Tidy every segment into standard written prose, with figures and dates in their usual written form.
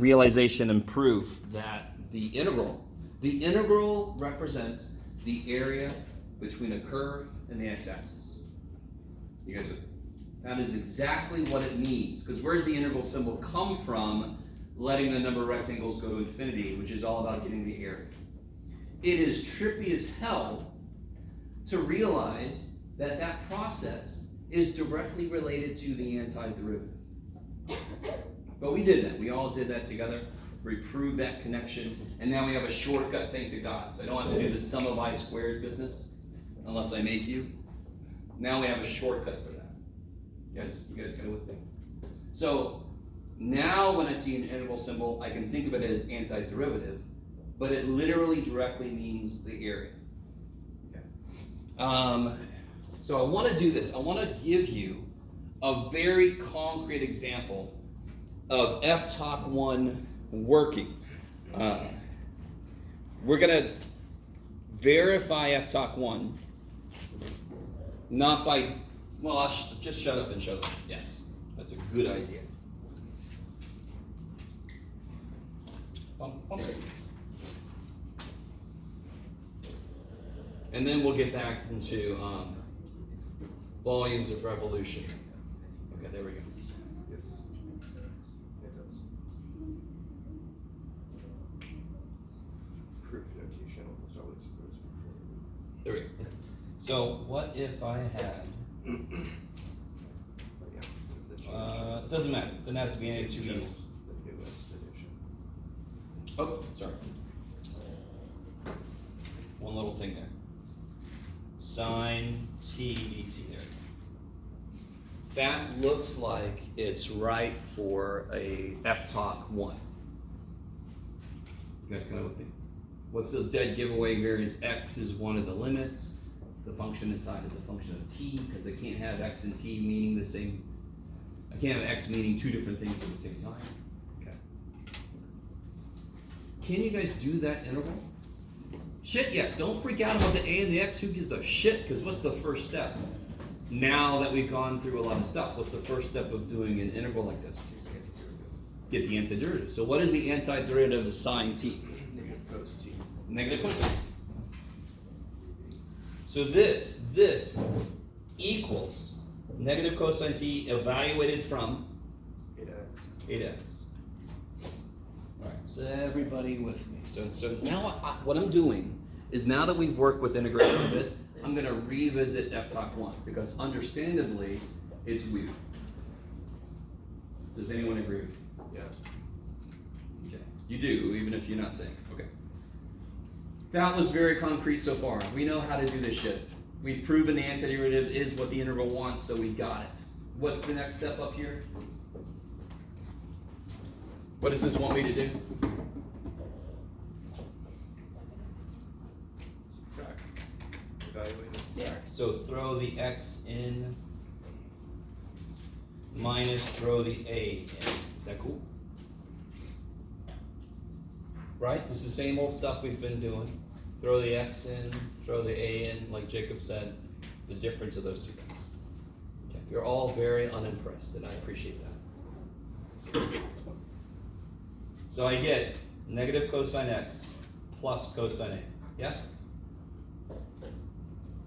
realization and proof that the integral represents the area between a curve and the x-axis. You guys, that is exactly what it means. Because where's the integral symbol come from? Letting the number of rectangles go to infinity, which is all about getting the area. It is trippy as hell to realize that that process is directly related to the antiderivative. But we did that. We all did that together. We proved that connection, and now we have a shortcut, thank to God. So I don't have to do the sum of I squared business, unless I make you. Now we have a shortcut for that. You guys kind of with me? So now when I see an integral symbol, I can think of it as antiderivative, but it literally directly means the area. Okay. So I want to do this. I want to give you a very concrete example of FTOC1 working. We're going to verify FTOC1, not by, well, I'll just shut up and show them. Yes, that's a good idea. And then we'll get back into volumes of revolution. Okay, there we go. Yes, it does. Proof notation almost always throws before. There we go. Okay. So what if I had? But yeah, the change. It doesn't matter. Doesn't have to be any It's two just e's. the newest edition. Oh, sorry. One little thing there. Sine t dt there. That looks like it's right for a FTOC1. You guys kind of with me? What's the dead giveaway here is x is one of the limits. The function inside is a function of t, because I can't have x and t meaning the same. I can't have x meaning two different things at the same time. Okay. Can you guys do that interval? Shit, yeah, don't freak out about the a and the x. Who gives a shit? Because what's the first step? Now that we've gone through a lot of stuff, what's the first step of doing an integral like this? Get the antiderivative. So what is the antiderivative of sine t? Negative cos t. Negative cosine. So this equals negative cosine t evaluated from 8x. 8x. All right, so everybody with me. So now what I'm doing is, now that we've worked with integration a bit, I'm going to revisit FTOC1, because understandably, it's weird. Does anyone agree with me? Yeah. Okay. You do, even if you're not saying. Okay. That was very concrete so far. We know how to do this shit. We've proven the antiderivative is what the integral wants, so we got it. What's the next step up here? What does this want me to do? Subtract. Evaluate and subtract. So throw the x in minus throw the a in. Is that cool? Right? This is the same old stuff we've been doing. Throw the x in, throw the a in, like Jacob said, the difference of those two things. Okay. You're all very unimpressed, and I appreciate that. So I get negative cosine x plus cosine a. Yes?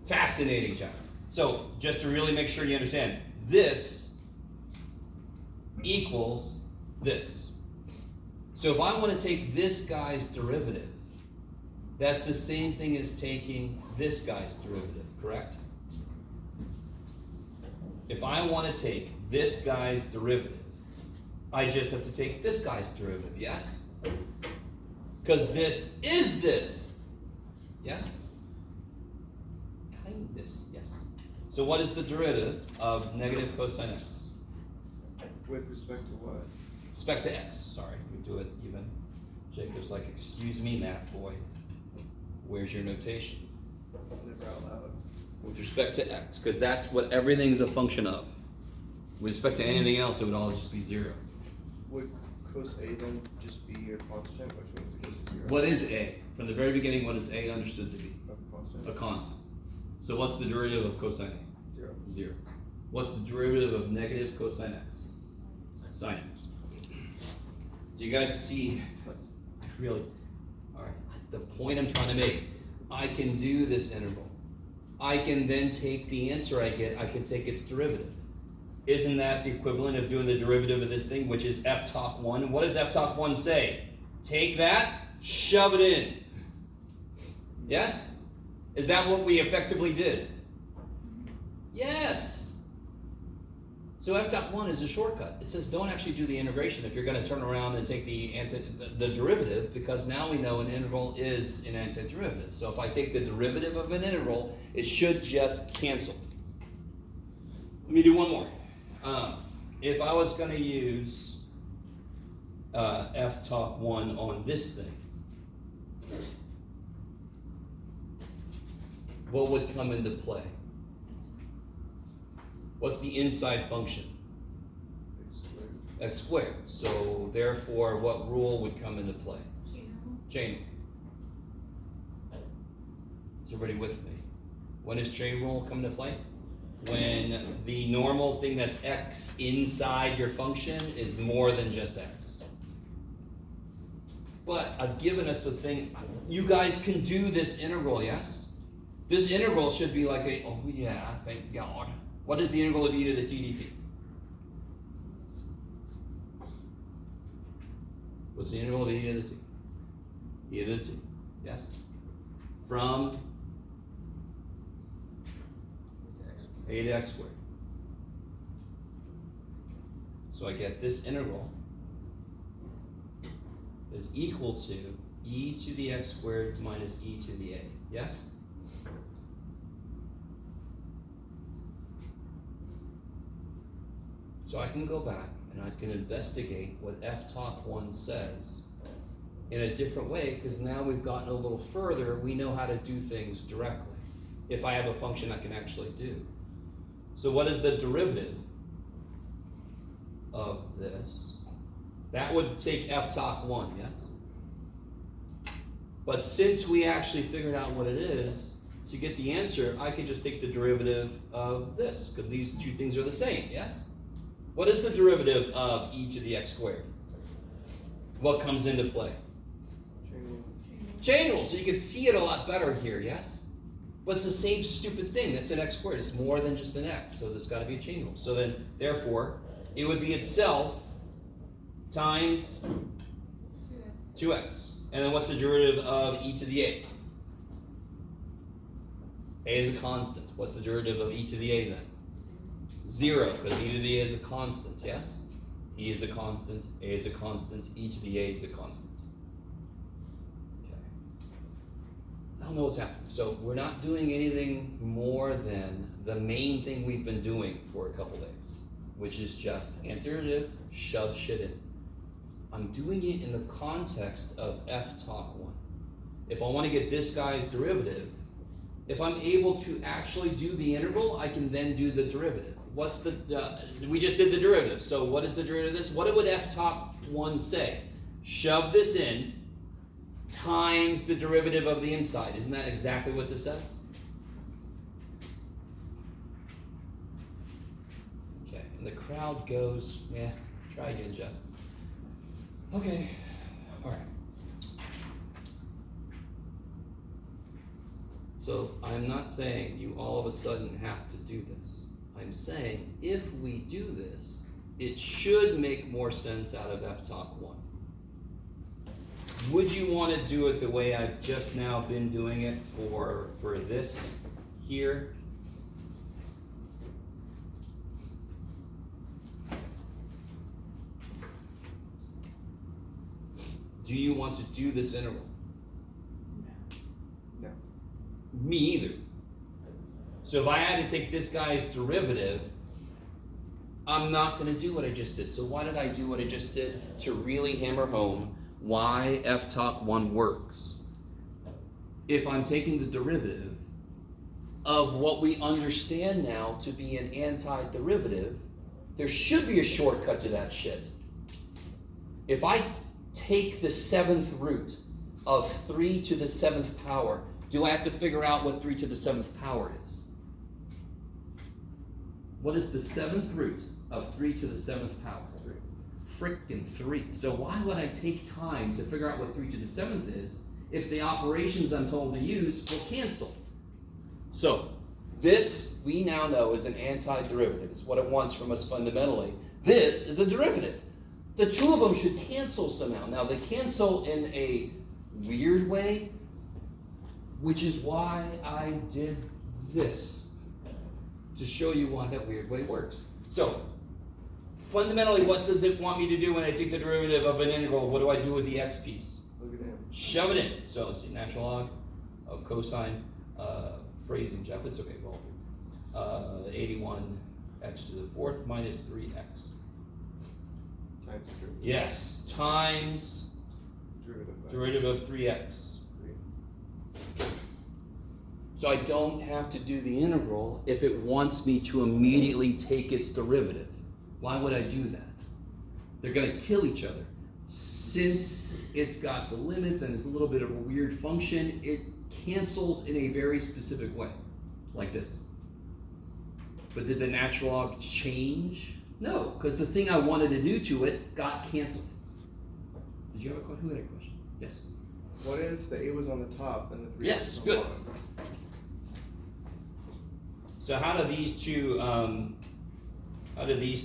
Fascinating, John. So just to really make sure you understand, this equals this. So if I want to take this guy's derivative, that's the same thing as taking this guy's derivative, correct? If I want to take this guy's derivative, I just have to take this guy's derivative, yes? Because this is this. Yes? Kindness, yes. So what is the derivative of negative cosine x? With respect to what? Respect to x, sorry, we do it even. Jacob's like, excuse me, math boy. Where's your notation? Never out loud. With respect to x, because that's what everything's a function of. With respect to anything else, it would all just be 0. Would cos A then just be a constant, which means it goes to 0? What is a? From the very beginning, what is a understood to be? A constant. A constant. So what's the derivative of cosine a? 0. 0. What's the derivative of negative cosine x? Sine x. Do you guys see? Really? Alright, the point I'm trying to make, I can do this integral. I can then take the answer I get, I can take its derivative. Isn't that the equivalent of doing the derivative of this thing, which is f top 1? What does f top 1 say? Take that, shove it in. Yes? Is that what we effectively did? Yes. So f top 1 is a shortcut. It says don't actually do the integration if you're going to turn around and take the derivative, because now we know an integral is an antiderivative. So if I take the derivative of an integral, it should just cancel. Let me do one more. If I was going to use f top 1 on this thing, what would come into play? What's the inside function? X squared. So therefore, what rule would come into play? Chain rule. Is everybody with me? When does chain rule come into play? When the normal thing that's x inside your function is more than just x. But I've given us a thing. You guys can do this integral, yes? This integral should be like a, oh yeah, thank God. What is the integral of e to the t dt? What's the integral of e to the t? E to the t, yes? From a to x squared. So I get this integral is equal to e to the x squared minus e to the a, yes? So I can go back and I can investigate what f top 1 says in a different way, because now we've gotten a little further, we know how to do things directly. If I have a function I can actually do. So what is the derivative of this? That would take f top 1, yes? But since we actually figured out what it is, to get the answer, I could just take the derivative of this, because these two things are the same, yes? What is the derivative of e to the x squared? What comes into play? Chain rule. Chain rule, so you can see it a lot better here, yes? But it's the same stupid thing, that's an x squared, it's more than just an x, so there's got to be a chain rule. So then, therefore, it would be itself times 2x. And then what's the derivative of e to the a? A is a constant. What's the derivative of e to the a then? 0, because e to the a is a constant, yes? E is a constant, a is a constant, e to the a is a constant. Okay. I don't know what's happening. So we're not doing anything more than the main thing we've been doing for a couple days, which is just antiderivative, shove shit in. I'm doing it in the context of f top 1. If I want to get this guy's derivative, if I'm able to actually do the integral, I can then do the derivative. What's the, we just did the derivative, so what is the derivative of this? What would f top 1 say? Shove this in times the derivative of the inside. Isn't that exactly what this says? Okay, and the crowd goes, yeah, try again, Jeff. Okay, all right. So I'm not saying you all of a sudden have to do this. I'm saying if we do this, it should make more sense out of f top 1. Would you want to do it the way I've just now been doing it for this here? Do you want to do this integral? No. Me either. So if I had to take this guy's derivative, I'm not going to do what I just did. So why did I do what I just did? To really hammer home why f top 1 works. If I'm taking the derivative of what we understand now to be an antiderivative, there should be a shortcut to that shit. If I take the 7th root of 3 to the 7th power, do I have to figure out what 3 to the 7th power is? What is the 7th root of 3 to the 7th power? frickin' 3. So why would I take time to figure out what 3 to the 7th is if the operations I'm told to use will cancel? So this we now know is an antiderivative. It's what it wants from us fundamentally. This is a derivative. The two of them should cancel somehow. Now they cancel in a weird way, which is why I did this, to show you why that weird way works. So fundamentally, what does it want me to do when I take the derivative of an integral? What do I do with the x piece? Plug it in. Shove it in. So let's see, natural log of cosine, phrasing, Jeff, it's okay, well, 81 x to the 4th minus 3x. Times the derivative. Yes, times derivative of 3x. So I don't have to do the integral if it wants me to immediately take its derivative. Why would I do that? They're going to kill each other. Since it's got the limits and it's a little bit of a weird function, it cancels in a very specific way, like this. But did the natural log change? No, because the thing I wanted to do to it got canceled. Did you have a question? Who had a question? Yes. What if the a was on the top and the 3 Yes, was on good. the bottom? So how do these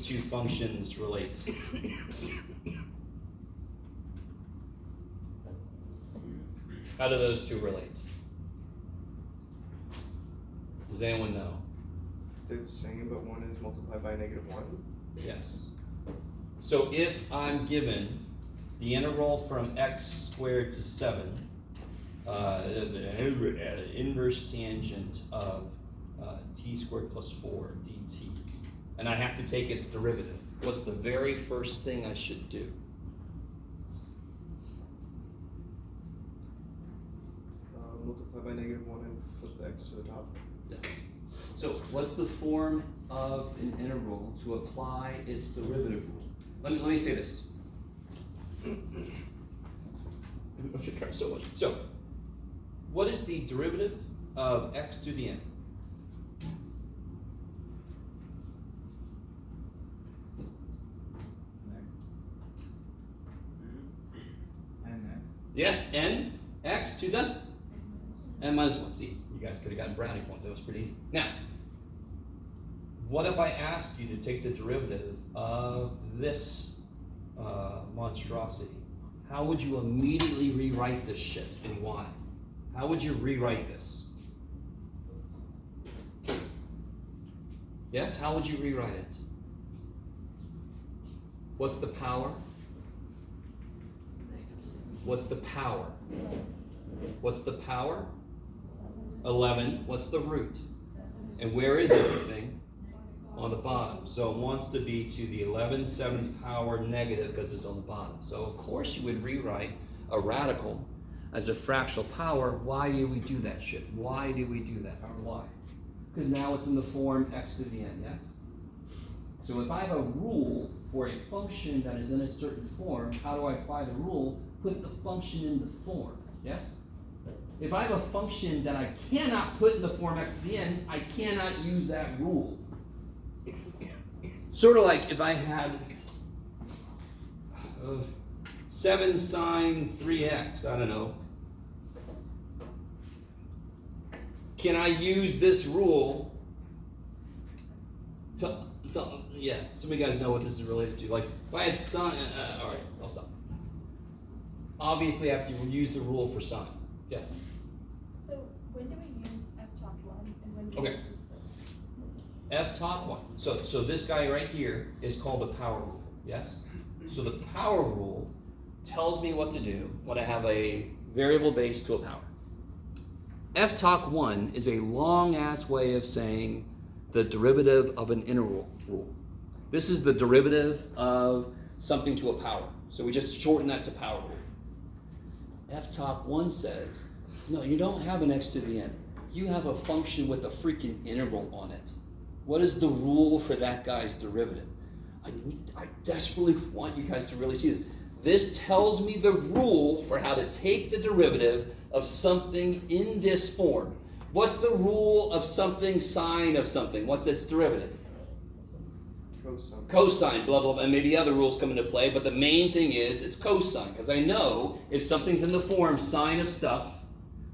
two functions relate? How do those two relate? Does anyone know? They're the same, but one is multiplied by -1. Yes. So if I'm given the integral from x squared to 7, the inverse tangent of t squared plus 4 dt, and I have to take its derivative, what's the very first thing I should do? Multiply by -1 and flip the x to the top. Yeah. So what's the form of an integral to apply its derivative rule? Let me say this. I'm trying so much. So, what is the derivative of x to the n? Yes, n, x to the n minus 1. See, you guys could have gotten brownie points. That was pretty easy. Now, what if I asked you to take the derivative of this monstrosity? How would you immediately rewrite this shit and why? How would you rewrite this? Yes, how would you rewrite it? What's the power? What's the power? What's the power? 11. What's the root? And where is everything? On the bottom. So it wants to be to the 11/7 power negative because it's on the bottom. So of course you would rewrite a radical as a fractional power. Why do we do that shit? Why do we do that? Why? Because now it's in the form x to the n, yes? So if I have a rule for a function that is in a certain form, how do I apply the rule? Put the function in the form, yes? If I have a function that I cannot put in the form x to the n, I cannot use that rule. Sort of like if I had 7 sine 3x, I don't know. Can I use this rule to yeah, some of you guys know what this is related to. Like, if I had sine, all right, I'll stop. Obviously, I have to use the rule for sine. Yes? So, when do we use f-top1 and when do Okay. we use this? F top 1. So this guy right here is called the power rule. Yes? So the power rule tells me what to do when I have a variable base to a power. F top 1 is a long ass way of saying the derivative of an integral rule. This is the derivative of something to a power. So we just shorten that to power rule. F top 1 says, no, you don't have an x to the n. You have a function with a freaking integral on it. What is the rule for that guy's derivative? I desperately want you guys to really see this. This tells me the rule for how to take the derivative of something in this form. What's the rule of something sine of something? What's its derivative? Cosine. Cosine, blah, blah, blah, and maybe other rules come into play, but the main thing is it's cosine, because I know if something's in the form sine of stuff,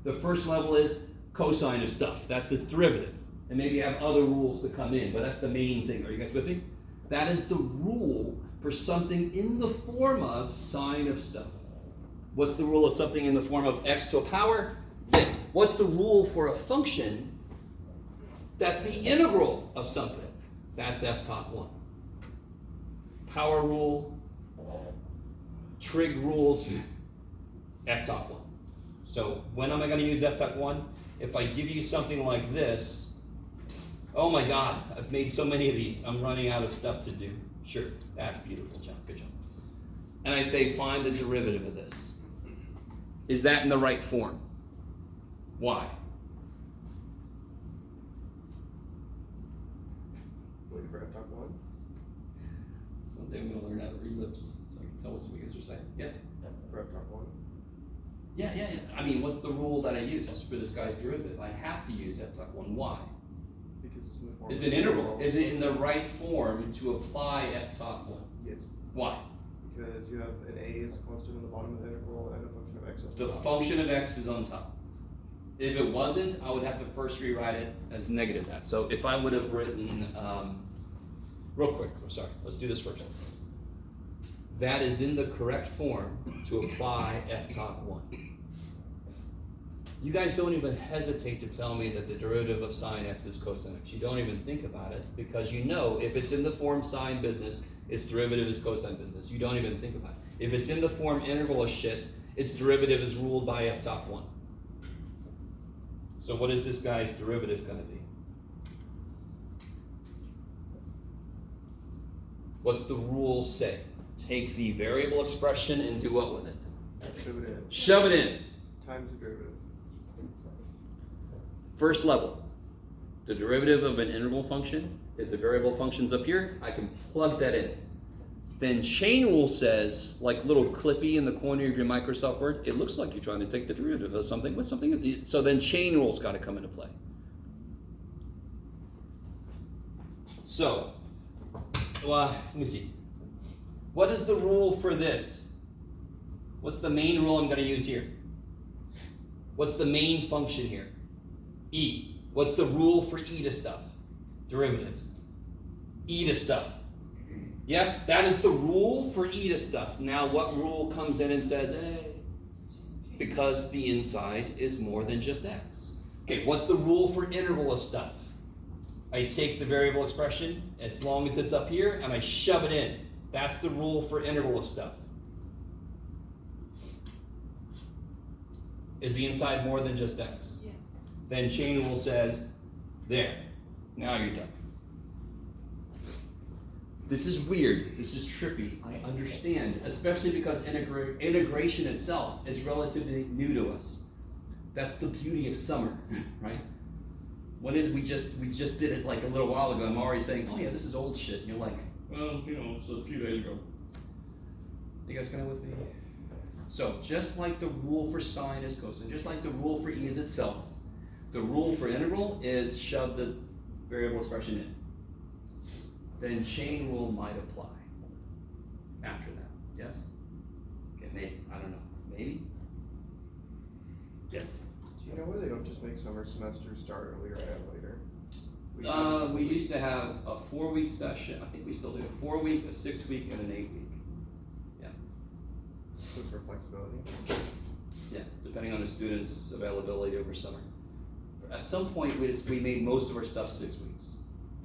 the first level is cosine of stuff. That's its derivative. And maybe you have other rules that come in, but that's the main thing. Are you guys with me? That is the rule for something in the form of sine of stuff. What's the rule of something in the form of x to a power? This. What's the rule for a function? That's the integral of something. That's f top 1. Power rule, trig rules, f top 1. So when am I going to use f top 1? If I give you something like this, oh my God, I've made so many of these. I'm running out of stuff to do. Sure, that's beautiful, John. Good job. And I say, find the derivative of this. Is that in the right form? Why? Waiting for F top 1. Someday I'm going to learn how to read lips so I can tell what some of you guys are saying. Yes? For F top 1. Yeah. I mean, what's the rule that I use for this guy's derivative? I have to use f top 1. Why? Because it's in the form Is of it integral? Is it in the right form to apply f top 1? Yes. Why? Because you have an a as a constant in the bottom of the integral and a function of x at The the top. function of x is on top. If it wasn't, I would have to first rewrite it as negative that. So if I would have written, real quick, I'm sorry, let's do this first. That is in the correct form to apply f top 1. You guys don't even hesitate to tell me that the derivative of sine x is cosine x. You don't even think about it because you know if it's in the form sine business, its derivative is cosine business. You don't even think about it. If it's in the form integral of shit, its derivative is ruled by f top 1. So what is this guy's derivative going to be? What's the rule say? Take the variable expression and do what with it? Shove it in. Shove it in. Times the derivative. First level. The derivative of an integral function, if the variable function's up here, I can plug that in. Then chain rule says, like little clippy in the corner of your Microsoft Word, it looks like you're trying to take the derivative of something with something. So then chain rule's got to come into play. So, well, let me see. What is the rule for this? What's the main rule I'm going to use here? What's the main function here? E. What's the rule for e to stuff? Derivative. E to stuff. Yes, that is the rule for e to stuff. Now what rule comes in and says, hey, because the inside is more than just x. Okay, what's the rule for integral of stuff? I take the variable expression, as long as it's up here, and I shove it in. That's the rule for integral of stuff. Is the inside more than just x? Yes. Then chain rule says, there, now you're done. This is weird, this is trippy, I understand, especially because integration itself is relatively new to us. That's the beauty of summer, right? When did we just did it like a little while ago, I'm already saying, oh yeah, this is old shit, and you're like, well, you know, it's a few days ago. You guys kind of with me? So, just like the rule for sine is cosine, just like the rule for e is itself, the rule for integral is shove the variable expression in. Then chain rule might apply after that. Yes? Okay, maybe. I don't know. Maybe? Yes? Do you know why they don't just make summer semester start earlier and end later? We used to have a 4-week session. I think we still do a 4-week, a 6-week, and an 8-week. Yeah. So for flexibility. Yeah, depending on the student's availability over summer. At some point, we made most of our stuff 6 weeks.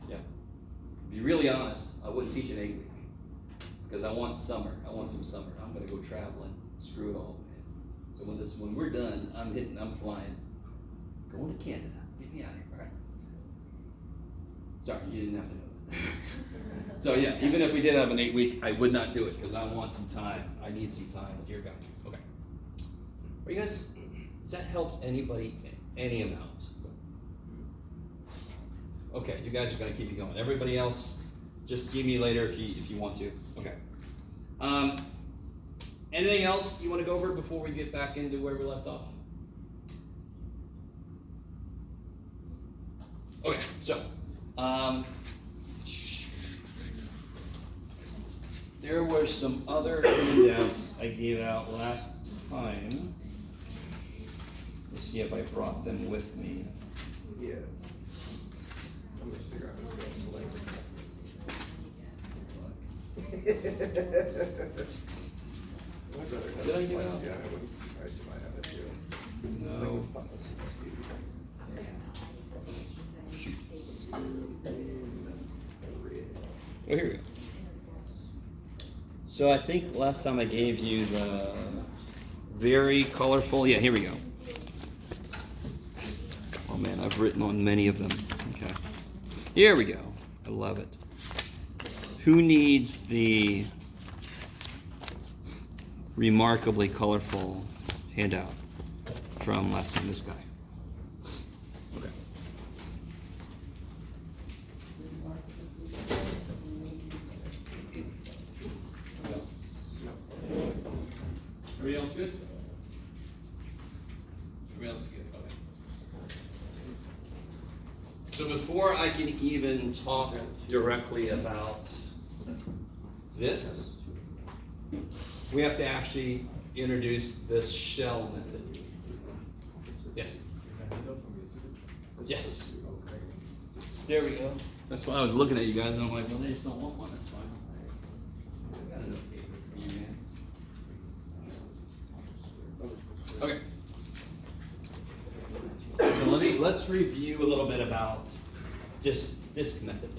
Yeah. To be really honest, I wouldn't teach an 8-week because I want summer. I want some summer. I'm gonna go traveling. Screw it all, man. So when we're done, I'm flying, going to Canada. Get me out of here, all right? Sorry, you didn't have to know that. So yeah, even if we did have an 8-week, I would not do it because I want some time. I need some time with your guys. Okay. Are you guys? Has that helped anybody any amount? Okay, you guys are gonna keep it going. Everybody else, just see me later if you want to. Okay. Anything else you want to go over before we get back into where we left off? Okay, so there were some other handouts I gave out last time. Let's see if I brought them with me. Yeah. I'm gonna figure out who's gonna select. My brother has Did I a give slice, out? yeah, I wouldn't be surprised if I have it too. It's No. like a funnel. Shoot. Oh, here we go. So I think last time I gave you the very colorful, yeah, here we go. Oh man, I've written on many of them. Okay. Here we go. I love it. Who needs the remarkably colorful handout from last time? This guy. Okay. Everybody else good? Everybody else is good. Okay. So before I can even talk directly about this, we have to actually introduce this shell method. Yes. Yes. There we go. That's why I was looking at you guys and I'm like, well, they just don't want one. That's fine. I got enough paper for you, man. Okay. So let's review a little bit about this method.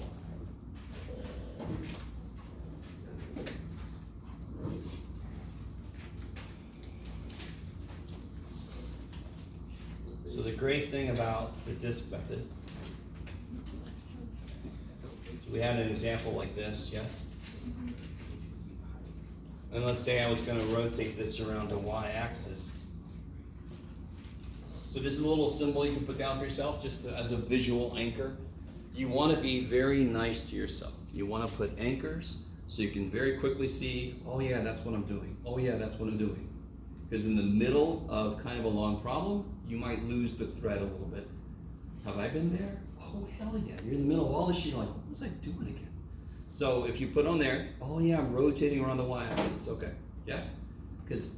So the great thing about the disk method, so we had an example like this, yes? And let's say I was going to rotate this around the y-axis. So this is a little symbol you can put down for yourself just as a visual anchor. You want to be very nice to yourself. You want to put anchors so you can very quickly see, oh yeah, that's what I'm doing. Oh yeah, that's what I'm doing. Because in the middle of kind of a long problem, you might lose the thread a little bit. Have I been there? Oh hell yeah, you're in the middle of all this shit, you're like, what was I doing again? So if you put on there, oh yeah, I'm rotating around the y-axis, okay, yes? Because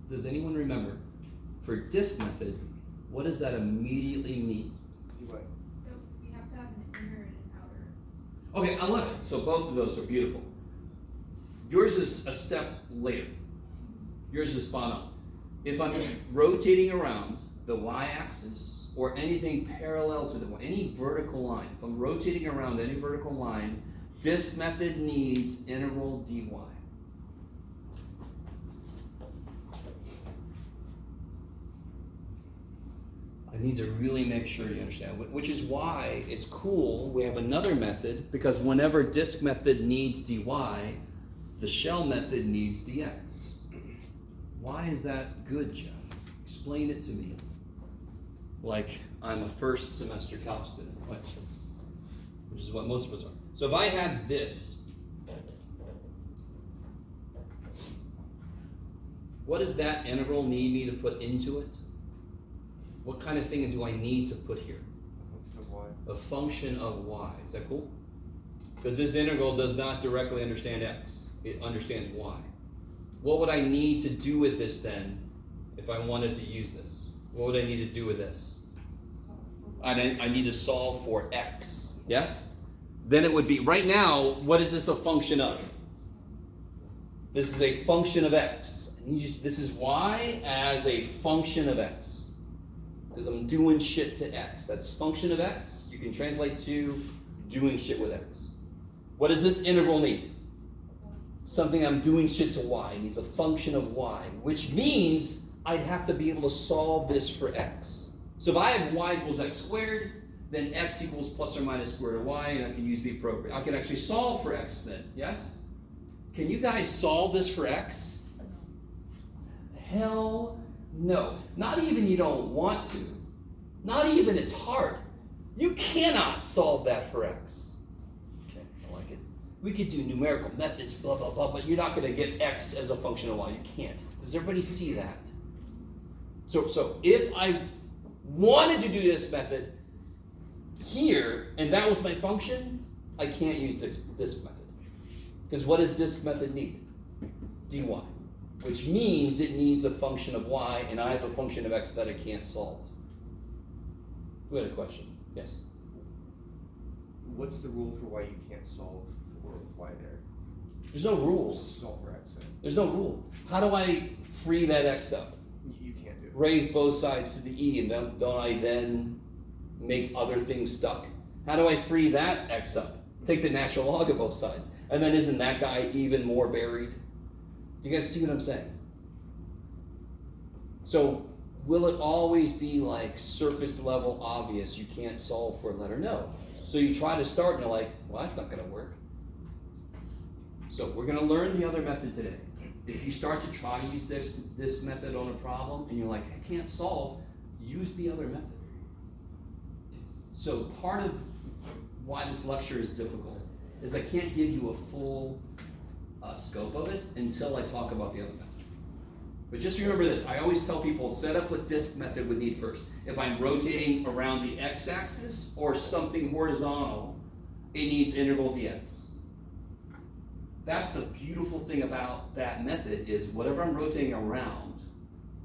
does anyone remember, for disk method, what does that immediately mean? So you have to have an inner and an outer. Okay, I love it. So both of those are beautiful. Yours is a step later. Yours is spot on. If I'm rotating around the y-axis or anything parallel to any vertical line, if I'm rotating around any vertical line, disk method needs integral dy. I need to really make sure you understand, which is why it's cool we have another method, because whenever disk method needs dy, the shell method needs dx. Why is that good, Jeff? Explain it to me. Like I'm a first semester calc student, which is what most of us are. So if I had this, what does that integral need me to put into it? What kind of thing do I need to put here? A function of y. Is that cool? Because this integral does not directly understand x. It understands y. What would I need to do with this then if I wanted to use this? What would I need to do with this? I need to solve for x. Yes? Then it would be, right now, what is this a function of? This is a function of x. This is y as a function of x. Because I'm doing shit to x. That's function of x. You can translate to doing shit with x. What does this integral need? Something I'm doing shit to y. It needs a function of y, which means I'd have to be able to solve this for x. So if I have y equals x squared, then x equals plus or minus square root of y, and I can use the appropriate. I can actually solve for x then, yes? Can you guys solve this for x? Hell no. Not even you don't want to. Not even it's hard. You cannot solve that for x. Okay, I like it. We could do numerical methods, blah, blah, blah, but you're not going to get x as a function of y. You can't. Does everybody see that? So if I wanted to do this method here, and that was my function, I can't use this method. Because what does disk method need? dy, which means it needs a function of y, and I have a function of x that I can't solve. Who had a question? Yes? What's the rule for why you can't solve for y there? There's no rules. Solve for x then. There's no rule. How do I free that x up? You can't do it. Raise both sides to the e, and don't I then make other things stuck? How do I free that x up? Take the natural log of both sides. And then isn't that guy even more buried? Do you guys see what I'm saying? So will it always be like surface level obvious you can't solve for a letter? No. So you try to start and you're like, well, that's not going to work. So we're going to learn the other method today. If you start to try to use this method on a problem and you're like, I can't solve, use the other method. So part of why this lecture is difficult is I can't give you a full scope of it until I talk about the other method. But just remember this, I always tell people, set up what disk method would need first. If I'm rotating around the x-axis or something horizontal, it needs integral dx. That's the beautiful thing about that method is whatever I'm rotating around,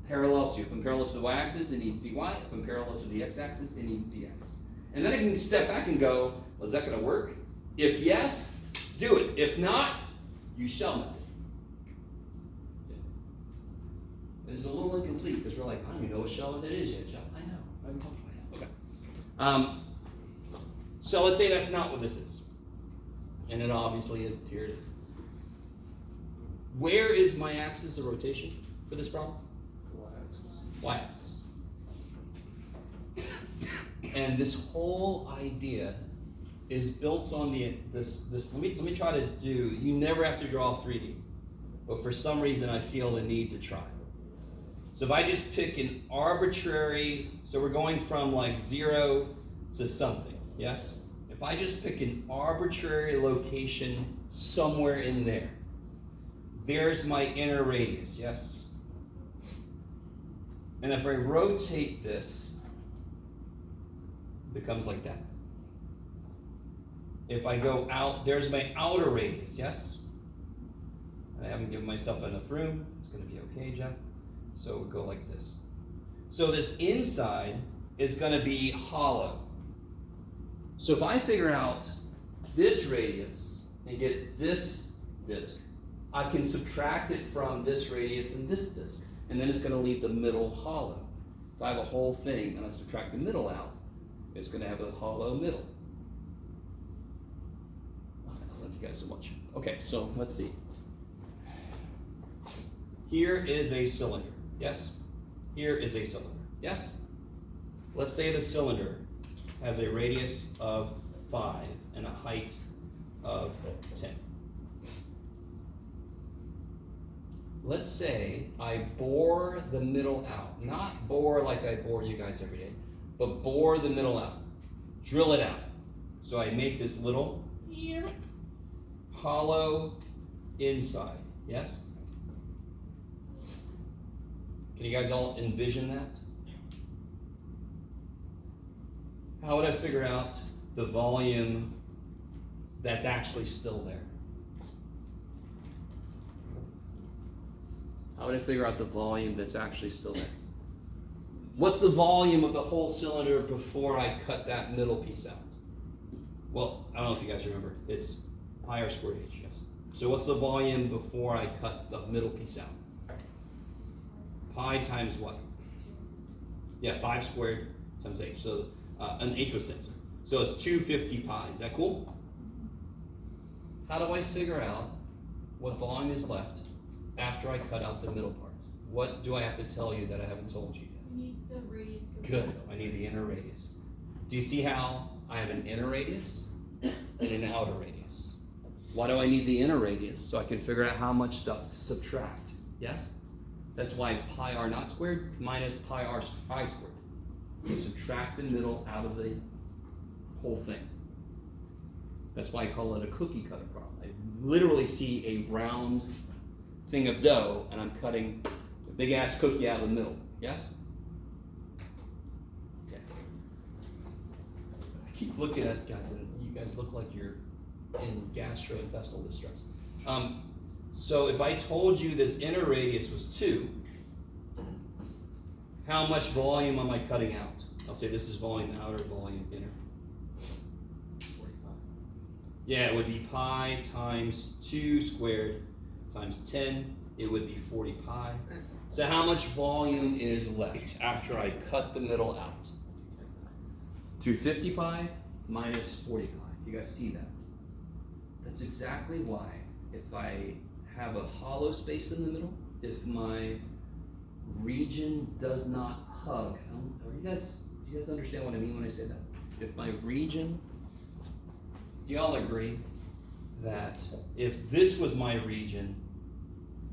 parallel to. If I'm parallel to the y-axis, it needs dy. If I'm parallel to the x-axis, it needs dx. And then I can step back and go, well, is that going to work? If yes, do it. If not, use shell method. It's a little incomplete because we're like, I don't even know what shell method is yet, Jeff. I know. I haven't talked about it. Okay. So let's say that's not what this is. And it obviously is. Here it is. Where is my axis of rotation for this problem? Y-axis. Y-axis. And this whole idea is built on this. Let me try to do. You never have to draw 3D, but for some reason I feel the need to try. So if I just pick an arbitrary, so we're going from like 0 to something, yes? If I just pick an arbitrary location somewhere in there, there's my inner radius, yes? And if I rotate this, it becomes like that. If I go out, there's my outer radius, yes? I haven't given myself enough room. It's going to be okay, Jeff. So we'll go like this. So this inside is going to be hollow. So if I figure out this radius and get this disk, I can subtract it from this radius and this disk. And then it's going to leave the middle hollow. If I have a whole thing and I subtract the middle out, it's going to have a hollow middle. I love you guys so much. Okay, so let's see. Here is a cylinder. Yes? Here is a cylinder. Yes? Let's say the cylinder has a radius of 5 and a height of 10. Let's say I bore the middle out. Not bore like I bore you guys every day, but bore the middle out. Drill it out. So I make this little hollow inside. Yes? Can you guys all envision that? How would I figure out the volume that's actually still there? How would I figure out the volume that's actually still there? What's the volume of the whole cylinder before I cut that middle piece out? Well, I don't know if you guys remember. It's pi r squared h, yes. So what's the volume before I cut the middle piece out? Pi times what? Yeah, 5 squared times h. So an h was 10. So it's 250 pi. Is that cool? How do I figure out what volume is left after I cut out the middle part? What do I have to tell you that I haven't told you yet? You need the radius of Good. I need the inner radius. Do you see how I have an inner radius and an outer radius? Why do I need the inner radius? So I can figure out how much stuff to subtract. Yes? That's why it's pi r naught squared minus pi r pi squared. You subtract the middle out of the whole thing. That's why I call it a cookie cutter problem. I literally see a round thing of dough and I'm cutting a big ass cookie out of the middle. Yes? Okay. I keep looking at guys and you guys look like you're in gastrointestinal distress. So if I told you this inner radius was 2, how much volume am I cutting out? I'll say this is volume outer, volume inner. 45. Yeah, it would be pi times 2 squared times 10. It would be 40 pi. So how much volume is left after I cut the middle out? 250 pi minus 40 pi. You guys see that? That's exactly why if I have a hollow space in the middle, if my region does not hug, do you guys understand what I mean when I say that? If my region, do y'all agree that if this was my region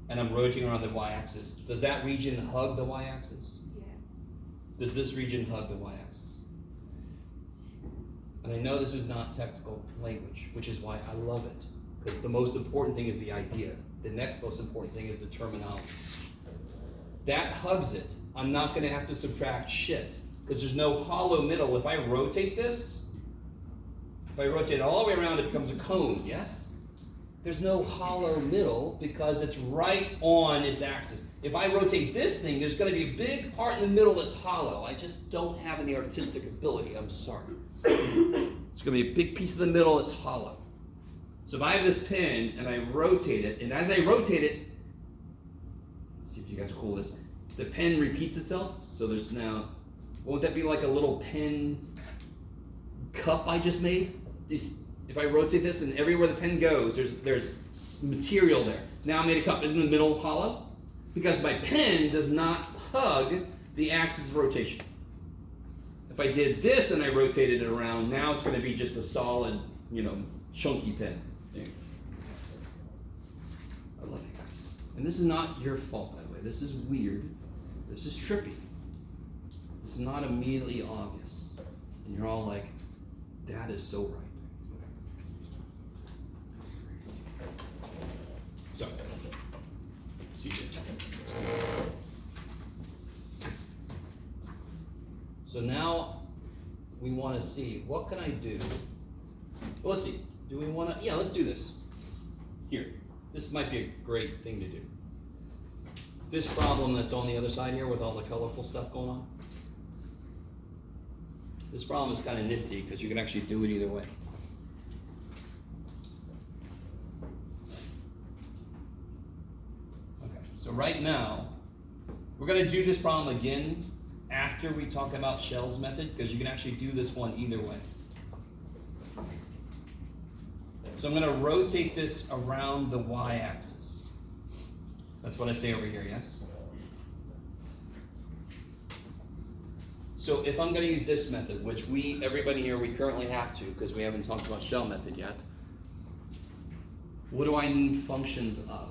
and I'm rotating around the y-axis, does that region hug the y-axis? Yeah. Does this region hug the y-axis? And I know this is not technical language, which is why I love it, because the most important thing is the idea. The next most important thing is the terminology. That hugs it. I'm not going to have to subtract shit, because there's no hollow middle. If I rotate this, if I rotate it all the way around, it becomes a cone, yes? There's no hollow middle because it's right on its axis. If I rotate this thing, there's going to be a big part in the middle that's hollow. I just don't have any artistic ability. I'm sorry. It's going to be a big piece of the middle that's hollow. So if I have this pin and I rotate it, and as I rotate it, let's see if you guys are cool with this. The pin repeats itself. So there's now, won't that be like a little pin cup I just made? If I rotate this and everywhere the pen goes, there's material there. Now I made a cup. Isn't the middle hollow? Because my pen does not hug the axis of rotation. If I did this and I rotated it around, now it's going to be just a solid, chunky pen. I love you guys. And this is not your fault, by the way. This is weird. This is trippy. This is not immediately obvious. And you're all like, Dad is so right. So, so now we want to see, what can I do? Well, let's see. Do we want to? Yeah, let's do this. Here. This might be a great thing to do. This problem that's on the other side here with all the colorful stuff going on. This problem is kind of nifty because you can actually do it either way. Okay, so right now, we're going to do this problem again after we talk about Shell's method, because you can actually do this one either way. So I'm going to rotate this around the y-axis. That's what I say over here, yes? So if I'm going to use this method, which everybody here, we currently have to, because we haven't talked about Shell method yet, what do I need functions of?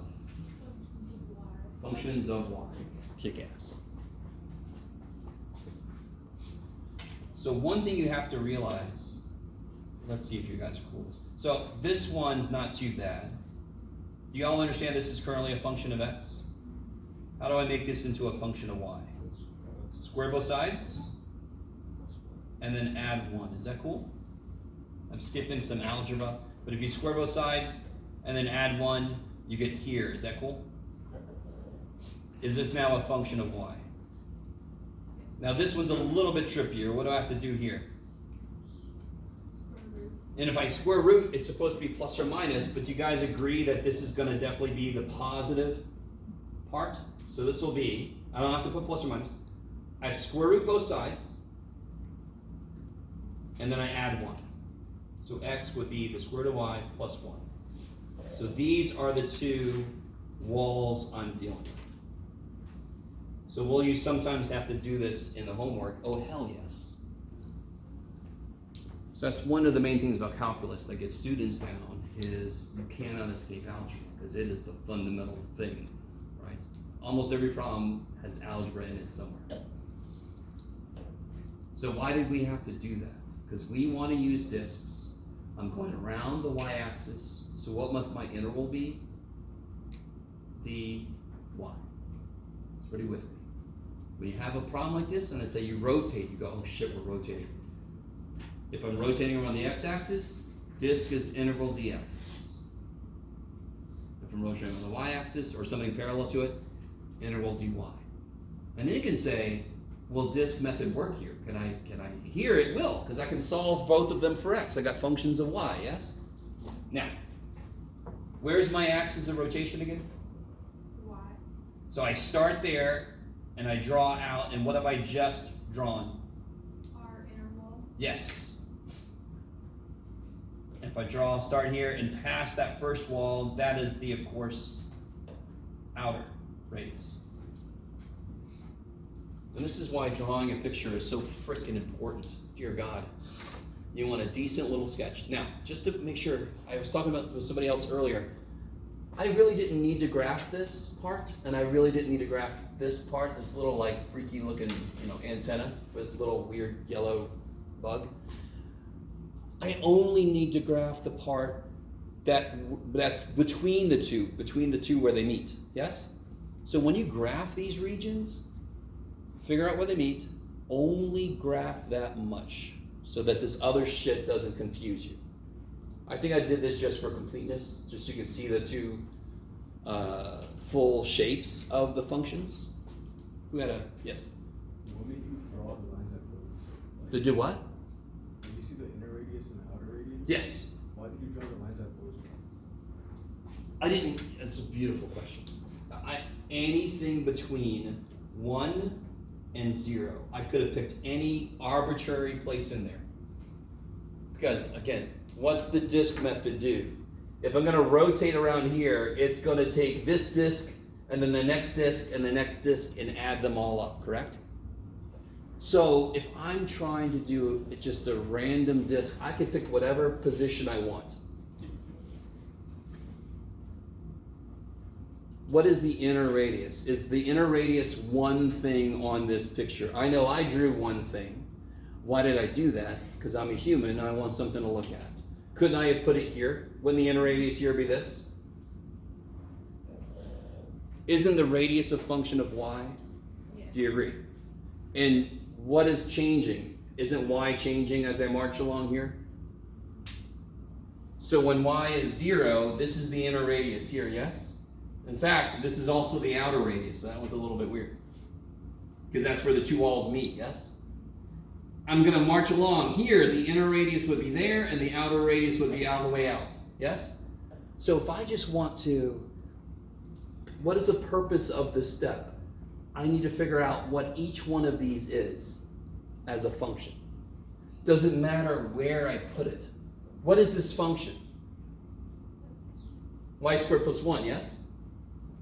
Functions of y. Kick ass. So one thing you have to realize, let's see if you guys are cool with this. So this one's not too bad. Do you all understand this is currently a function of x? How do I make this into a function of y? Square both sides, and then add 1. Is that cool? I'm skipping some algebra, but if you square both sides and then add 1, you get here. Is that cool? Is this now a function of y? Now this one's a little bit trippier. What do I have to do here? And if I square root, it's supposed to be plus or minus, but do you guys agree that this is going to definitely be the positive part? So this will be, I don't have to put plus or minus. I square root both sides, and then I add 1. So x would be the square root of y plus 1. So these are the two walls I'm dealing with. So will you sometimes have to do this in the homework? Oh, hell yes. So that's one of the main things about calculus that gets students down is you cannot escape algebra because it is the fundamental thing, right? Almost every problem has algebra in it somewhere. So why did we have to do that? Because we want to use disks. I'm going around the y-axis. So what must my interval be? dy. Everybody with me? When you have a problem like this and I say you rotate, you go, oh shit, we're rotating. If I'm rotating around the x-axis, disk is integral dx. from rotating on the y-axis or something parallel to it, integral dy. And then it can say, will disk method work here? Can I, here it will, because I can solve both of them for x. I got functions of y, yes? Now, where's my axis of rotation again? Y. So I start there, and I draw out, and what have I just drawn? Our interval. Yes. If I start here and pass that first wall, that is the, of course, outer radius. And this is why drawing a picture is so freaking important. Dear God. You want a decent little sketch. Now, just to make sure, I was talking about with somebody else earlier. I really didn't need to graph this part, and I really didn't need to graph this part, this little like freaky looking, antenna with this little weird yellow bug. I only need to graph the part that's between the two where they meet. Yes? So when you graph these regions, figure out where they meet, only graph that much so that this other shit doesn't confuse you. I think I did this just for completeness, just so you can see the two full shapes of the functions. Who had a, yes? What made you draw the lines at those? To do what? Did you see the inner radius and the outer radius? Yes. Why did you draw the lines at those points? I didn't, that's a beautiful question. Anything between 1 and 0. I could have picked any arbitrary place in there. Because, again, what's the disk method do? If I'm going to rotate around here, it's going to take this disk, and then the next disk, and the next disk, and add them all up, correct? So if I'm trying to do just a random disk, I can pick whatever position I want. What is the inner radius? Is the inner radius one thing on this picture? I know I drew one thing. Why did I do that? Because I'm a human and I want something to look at. Couldn't I have put it here? Wouldn't the inner radius here be this? Isn't the radius a function of y? Yeah. Do you agree? And what is changing? Isn't y changing as I march along here? So when y is 0, this is the inner radius here, yes? In fact, this is also the outer radius, so that was a little bit weird. Because that's where the two walls meet, yes? I'm going to march along here, the inner radius would be there, and the outer radius would be all the way out, yes? So if I just want to, what is the purpose of this step? I need to figure out what each one of these is as a function. Doesn't matter where I put it. What is this function? Y squared plus 1, yes?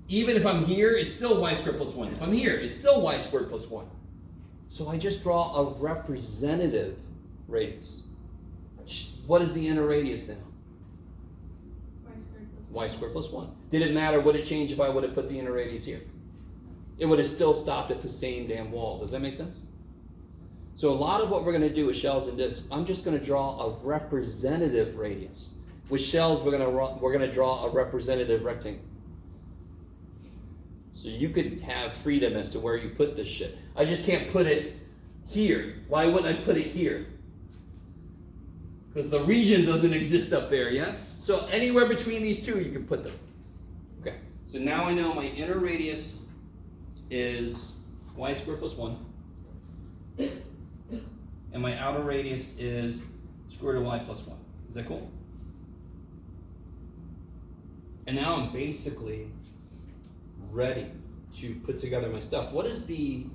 Even if I'm here, it's still y squared plus 1. If I'm here, it's still y squared plus 1. So I just draw a representative radius. What is the inner radius now? Y squared plus 1. Did it matter? Would it change if I would have put the inner radius here? It would have still stopped at the same damn wall. Does that make sense? So a lot of what we're going to do with shells and disks, I'm just going to draw a representative radius. With shells, we're going to draw a representative rectangle. So you could have freedom as to where you put this shit. I just can't put it here. Why wouldn't I put it here? Because the region doesn't exist up there, yes? So anywhere between these two, you can put them. Okay, so now I know my inner radius is y squared plus 1. And my outer radius is square root of y plus 1. Is that cool? And now I'm basically ready to put together my stuff. What is the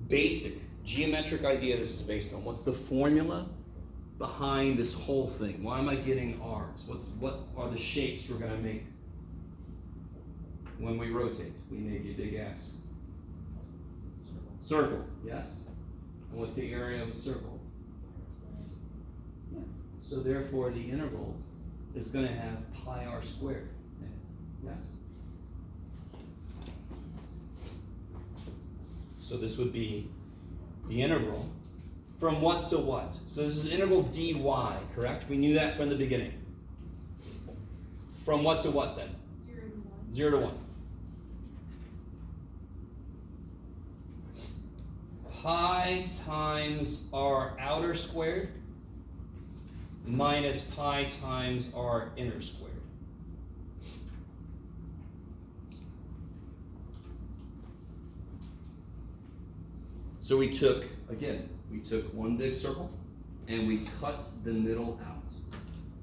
basic geometric idea this is based on? What's the formula behind this whole thing? Why am I getting R's? What are the shapes we're going to make when we rotate? We make a big ass circle, yes? And what's the area of a circle? Yeah. So therefore the interval is going to have pi r squared in it, yes? So this would be the integral from what to what? So this is integral dy, correct? We knew that from the beginning. From what to what then? 0 to 1. 0 to 1. Pi times r outer squared minus pi times r inner squared. So we took one big circle and we cut the middle out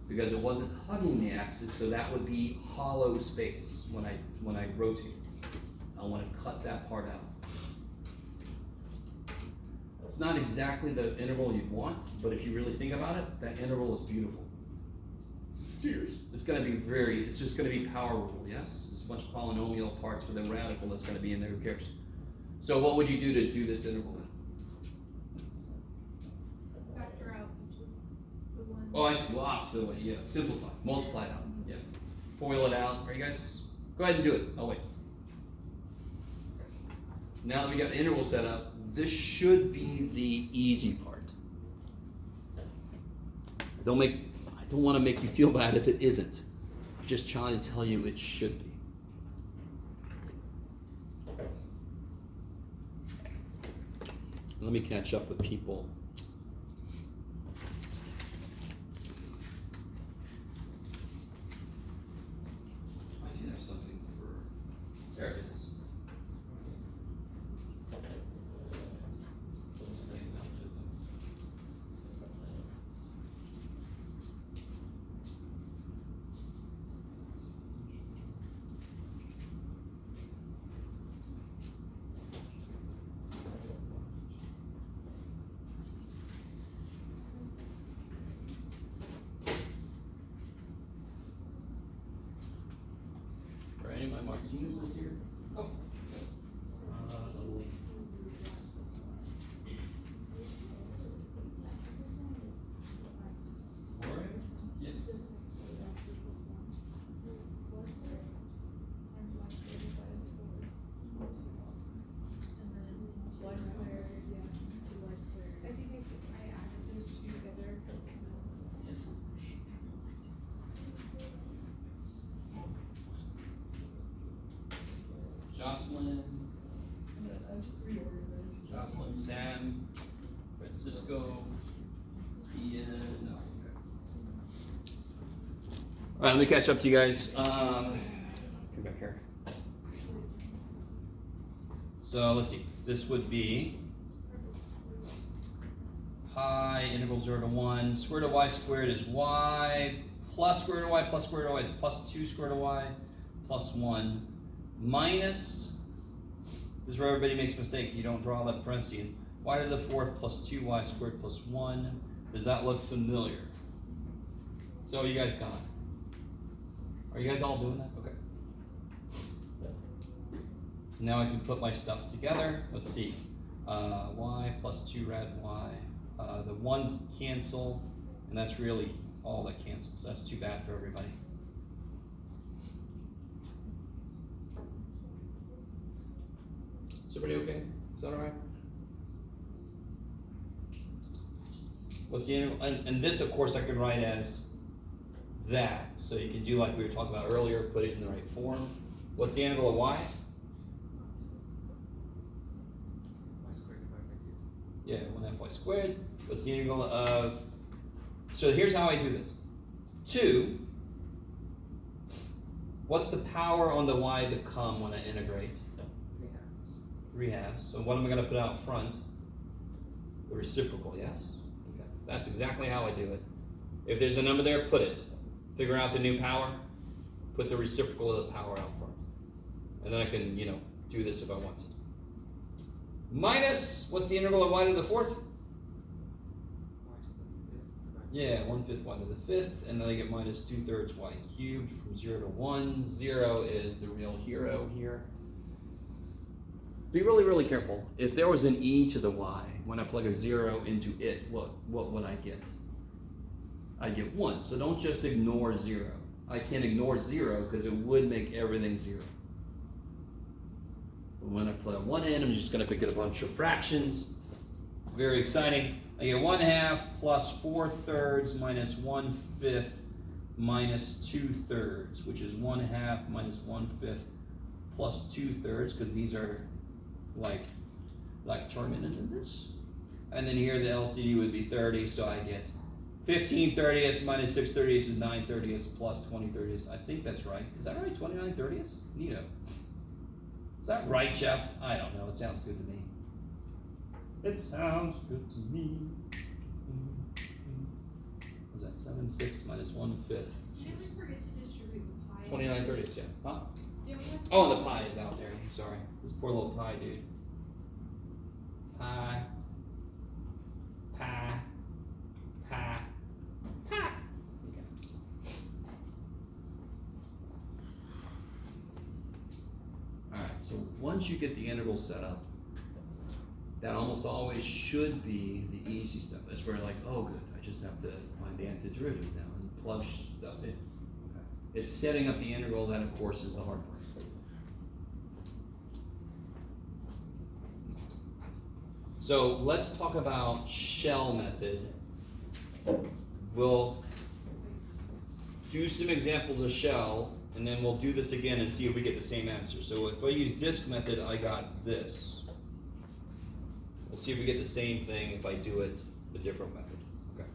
because it wasn't hugging the axis, so that would be hollow space when I rotate. I want to cut that part out. It's not exactly the interval you'd want, but if you really think about it, that interval is beautiful. Cheers. It's just gonna be power rule, yes? There's a bunch of polynomial parts within radical that's gonna be in there, who cares? So what would you do to do this interval then? Factor out each of the ones. Oh, I see, well, opposite way, yeah, simplify, multiply it out, yeah. Foil it out, are you guys, go ahead and do it, I'll wait. Now that we got the interval set up, this should be the easy part. I don't want to make you feel bad if it isn't. I'm just trying to tell you it should be. Let me catch up with people. I do have something for, there it is. Are any of my Martinez's here? Oh. Lovely. Warren? Yes. And then y squared, yeah, 2y squared. I think I added those two together. Jocelyn, I just reordered those. Jocelyn, Sam, Francisco, Ian, no. All right, let me catch up to you guys. Come back here. So let's see. This would be pi integral 0 to 1. Square root of y squared is y plus square root of y plus square root of y is plus 2 square root of y plus 1 minus, this is where everybody makes a mistake. You don't draw that parenthesis in. Y to the fourth plus 2y squared plus 1. Does that look familiar? So you guys got it. Are you guys all doing that? Okay. Now I can put my stuff together. Let's see. Y plus 2 rad y. The ones cancel, and that's really all that cancels. That's too bad for everybody. Is everybody okay? Is that all right? What's the integral? And this, of course, I could write as that. So you can do like we were talking about earlier, put it in the right form. What's the integral of y? Y squared divided by 2. Yeah, 1/2 y squared. What's the integral of, so here's how I do this. 2, what's the power on the y become when I integrate? 3 halves. 3 halves. So what am I going to put out front? The reciprocal, yes? Okay. That's exactly how I do it. If there's a number there, put it. Figure out the new power, put the reciprocal of the power out front. And then I can, do this if I want to. Minus, what's the integral of y to the fourth? Y to the 5th divided by Yeah, 1/5 y to the 5th, and then I get minus 2/3 y cubed from 0 to 1. 0 is the real hero here. Be really, really careful. If there was an e to the y, when I plug a 0 into it, what would I get? I get 1. So don't just ignore 0. I can't ignore 0 because it would make everything 0. But when I plug 1 in, I'm just going to pick up a bunch of fractions. Very exciting. I get 1/2 plus 4/3 minus 1/5 minus 2/3, which is 1/2 minus 1/5 plus 2/3, because these are like determinant in this. And then here the LCD would be 30, so I get 15/30 minus 6/30 is 9/30 plus 20/30. I think that's right. Is that right? 29/30? Neato. Is that right, Jeff? I don't know. It sounds good to me. It sounds good to me. Was that 7/6 minus 1/5? Didn't we forget to distribute the pie? 29/30, yeah. Huh? Didn't we have to- Oh, the pie is out there. I'm sorry. This poor little pie dude. Pie. Pie. Pie. Pie. Okay. Alright, so once you get the integral set up, that almost always should be the easy step. That's where like, oh good, I just have to find the antiderivative now and plug stuff in. Okay. It's setting up the integral that of course is the hard part. So let's talk about shell method. We'll do some examples of shell, and then we'll do this again and see if we get the same answer. So if I use disk method, I got this. We'll see if we get the same thing if I do it a different method. Okay.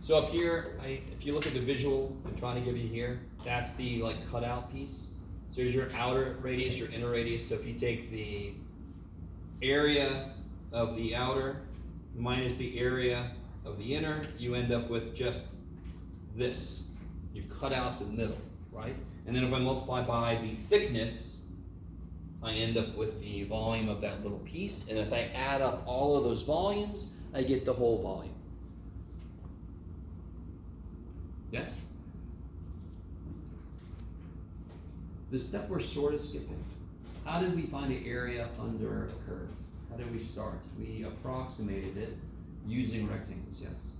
So up here, if you look at the visual I'm trying to give you here, that's the like cutout piece. So here's your outer radius, your inner radius. So if you take the area of the outer minus the area of the inner, you end up with just this. You've cut out the middle, right? And then if I multiply by the thickness, I end up with the volume of that little piece. And if I add up all of those volumes, I get the whole volume. Yes? The step we're sort of skipping. How did we find the area under a curve? How did we start? We approximated it using rectangles, yes.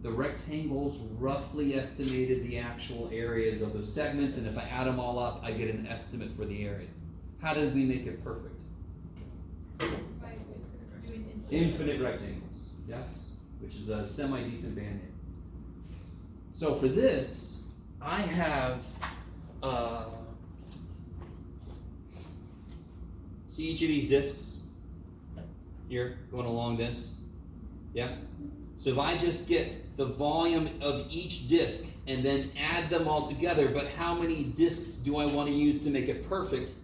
The rectangles roughly estimated the actual areas of those segments, and if I add them all up, I get an estimate for the area. How did we make it perfect? By doing Infinite rectangles, yes? Which is a semi-decent band name. So for this, I have, see each of these discs here going along this, yes? So if I just get the volume of each disc and then add them all together, but how many discs do I want to use to make it perfect?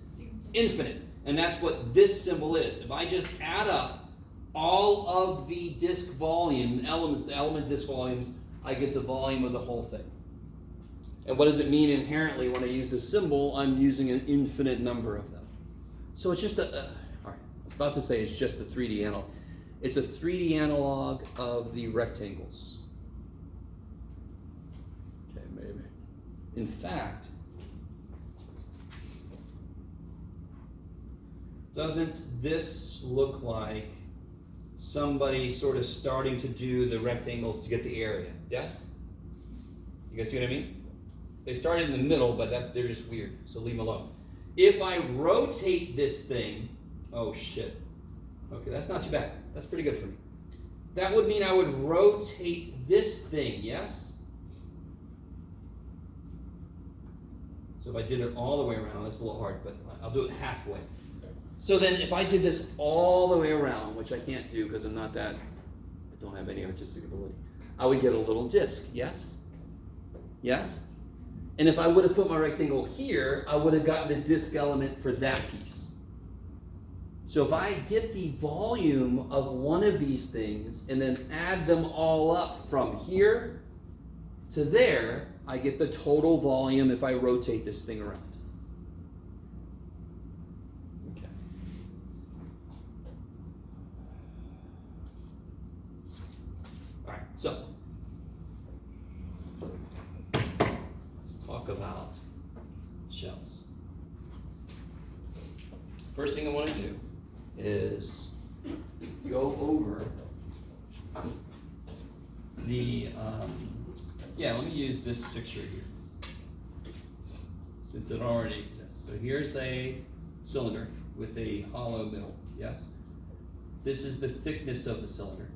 Infinite. And that's what this symbol is. If I just add up all of the disc volume elements, the element disc volumes, I get the volume of the whole thing. And what does it mean inherently when I use this symbol? I'm using an infinite number of them. So it's just all right, I was about to say it's just a 3D analog. It's a 3D analog of the rectangles. Okay, maybe. In fact, doesn't this look like somebody sort of starting to do the rectangles to get the area? Yes? You guys see what I mean? They started in the middle, but they're just weird, so leave them alone. If I rotate this thing, oh shit. Okay, that's not too bad. That's pretty good for me. That would mean I would rotate this thing, yes? So if I did it all the way around, that's a little hard, but I'll do it halfway. So then if I did this all the way around, which I can't do because I'm not that, I don't have any artistic ability, I would get a little disc, yes? Yes? And if I would have put my rectangle here, I would have gotten the disc element for that piece. So if I get the volume of one of these things and then add them all up from here to there, I get the total volume if I rotate this thing around. Okay. All right, so let's talk about shells. First thing I want to do is go over the, let me use this picture here, since it already exists. So here's a cylinder with a hollow middle, yes? This is the thickness of the cylinder.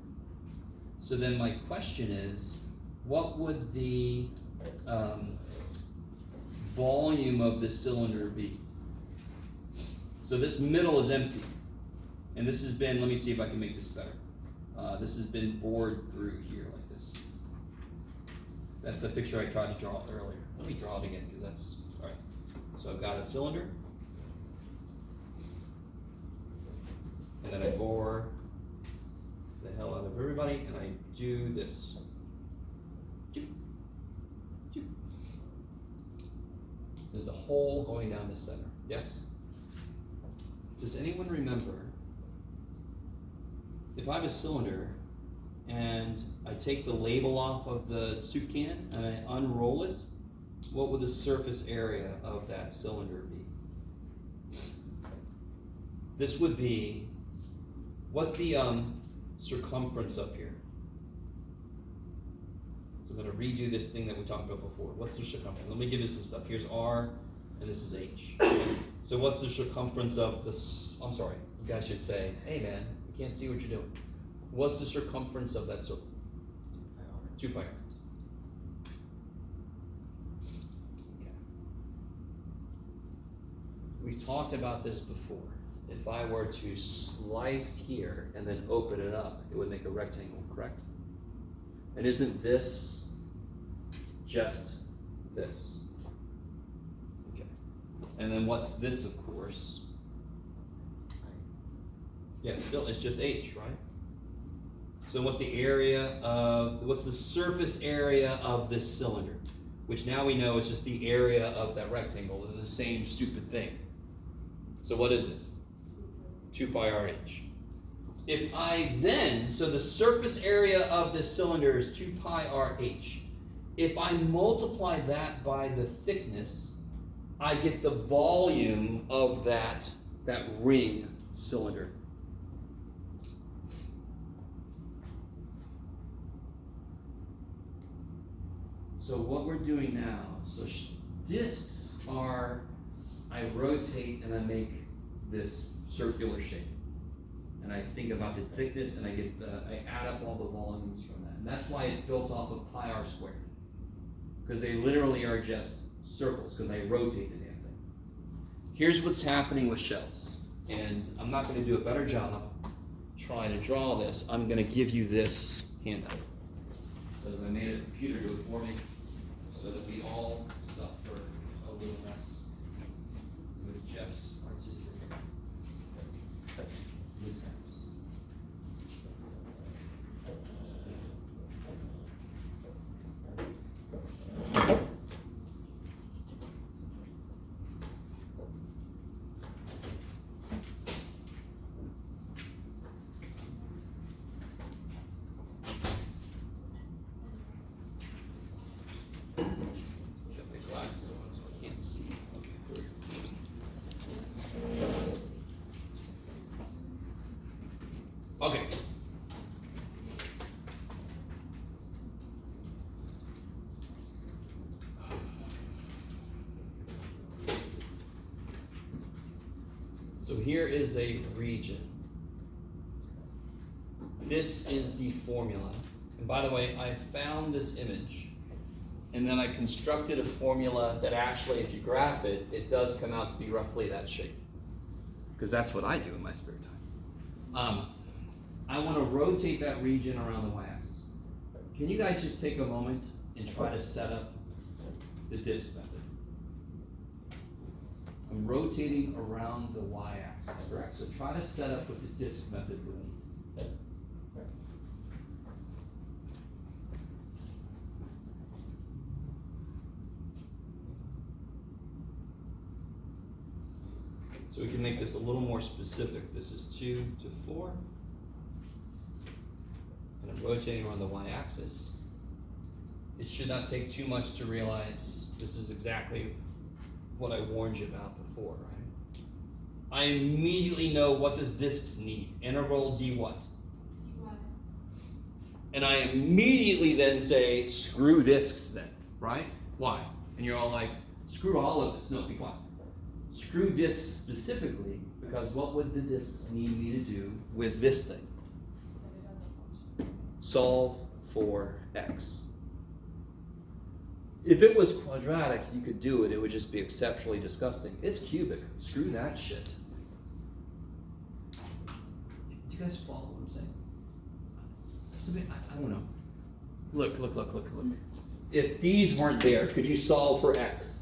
So then my question is, what would the volume of the cylinder be? So this middle is empty. And this has been, let me see if I can make this better. This has been bored through here like this. That's the picture I tried to draw earlier. Let me draw it again because that's, all right. So I've got a cylinder. do this. Doop, doop. There's a hole going down the center, yes? Does anyone remember, if I have a cylinder and I take the label off of the soup can and I unroll it, what would the surface area of that cylinder be? This would be, what's the circumference up here? So I'm gonna redo this thing that we talked about before. What's the circumference? Let me give you some stuff. Here's R and this is H. So what's the circumference of this? I'm sorry, you guys should say, hey man, we can't see what you're doing. What's the circumference of that circle? 2 pi r. Okay. We've talked about this before. If I were to slice here and then open it up, it would make a rectangle, correct? And isn't this just this? Okay. And then what's this, of course? Yeah, still, it's just H, right? So what's the area of, what's the surface area of this cylinder? Which now we know is just the area of that rectangle. They're the same stupid thing. So what is it? 2 pi r h. If I then, so the surface area of this cylinder is 2 pi r h. If I multiply that by the thickness, I get the volume of that ring cylinder. So what we're doing now, so discs are, I rotate and I make this circular shape. And I think about the thickness and I add up all the volumes from that. And that's why it's built off of pi r squared. Because they literally are just circles, because I rotate the damn thing. Here's what's happening with shells. And I'm not going to do a better job trying to draw this. I'm going to give you this handout. Because I made a computer do it for me, so that we all suffer a little less with Jeff's artistic mishaps. Okay. So here is a region. This is the formula. And by the way, I found this image and then I constructed a formula that actually, if you graph it, it does come out to be roughly that shape. Because that's what I do in my spare time. I want to rotate that region around the y-axis. Can you guys just take a moment and try to set up the disk method? I'm rotating around the y-axis, correct? So try to set up with the disk method with me. So we can make this a little more specific. This is 2 to 4. And I'm rotating around the y-axis. It should not take too much to realize this is exactly what I warned you about before, right? I immediately know what does disks need. Integral d what? dy. And I immediately then say, screw disks then, right? Why? And you're all like, screw all of this. No, be quiet. Screw disks specifically, because what would the disks need me to do with this thing? Set it as a function. Solve for x. If it was quadratic, you could do it. It would just be exceptionally disgusting. It's cubic. Screw that shit. Do you guys follow what I'm saying? I don't know. Look. If these weren't there, could you solve for x?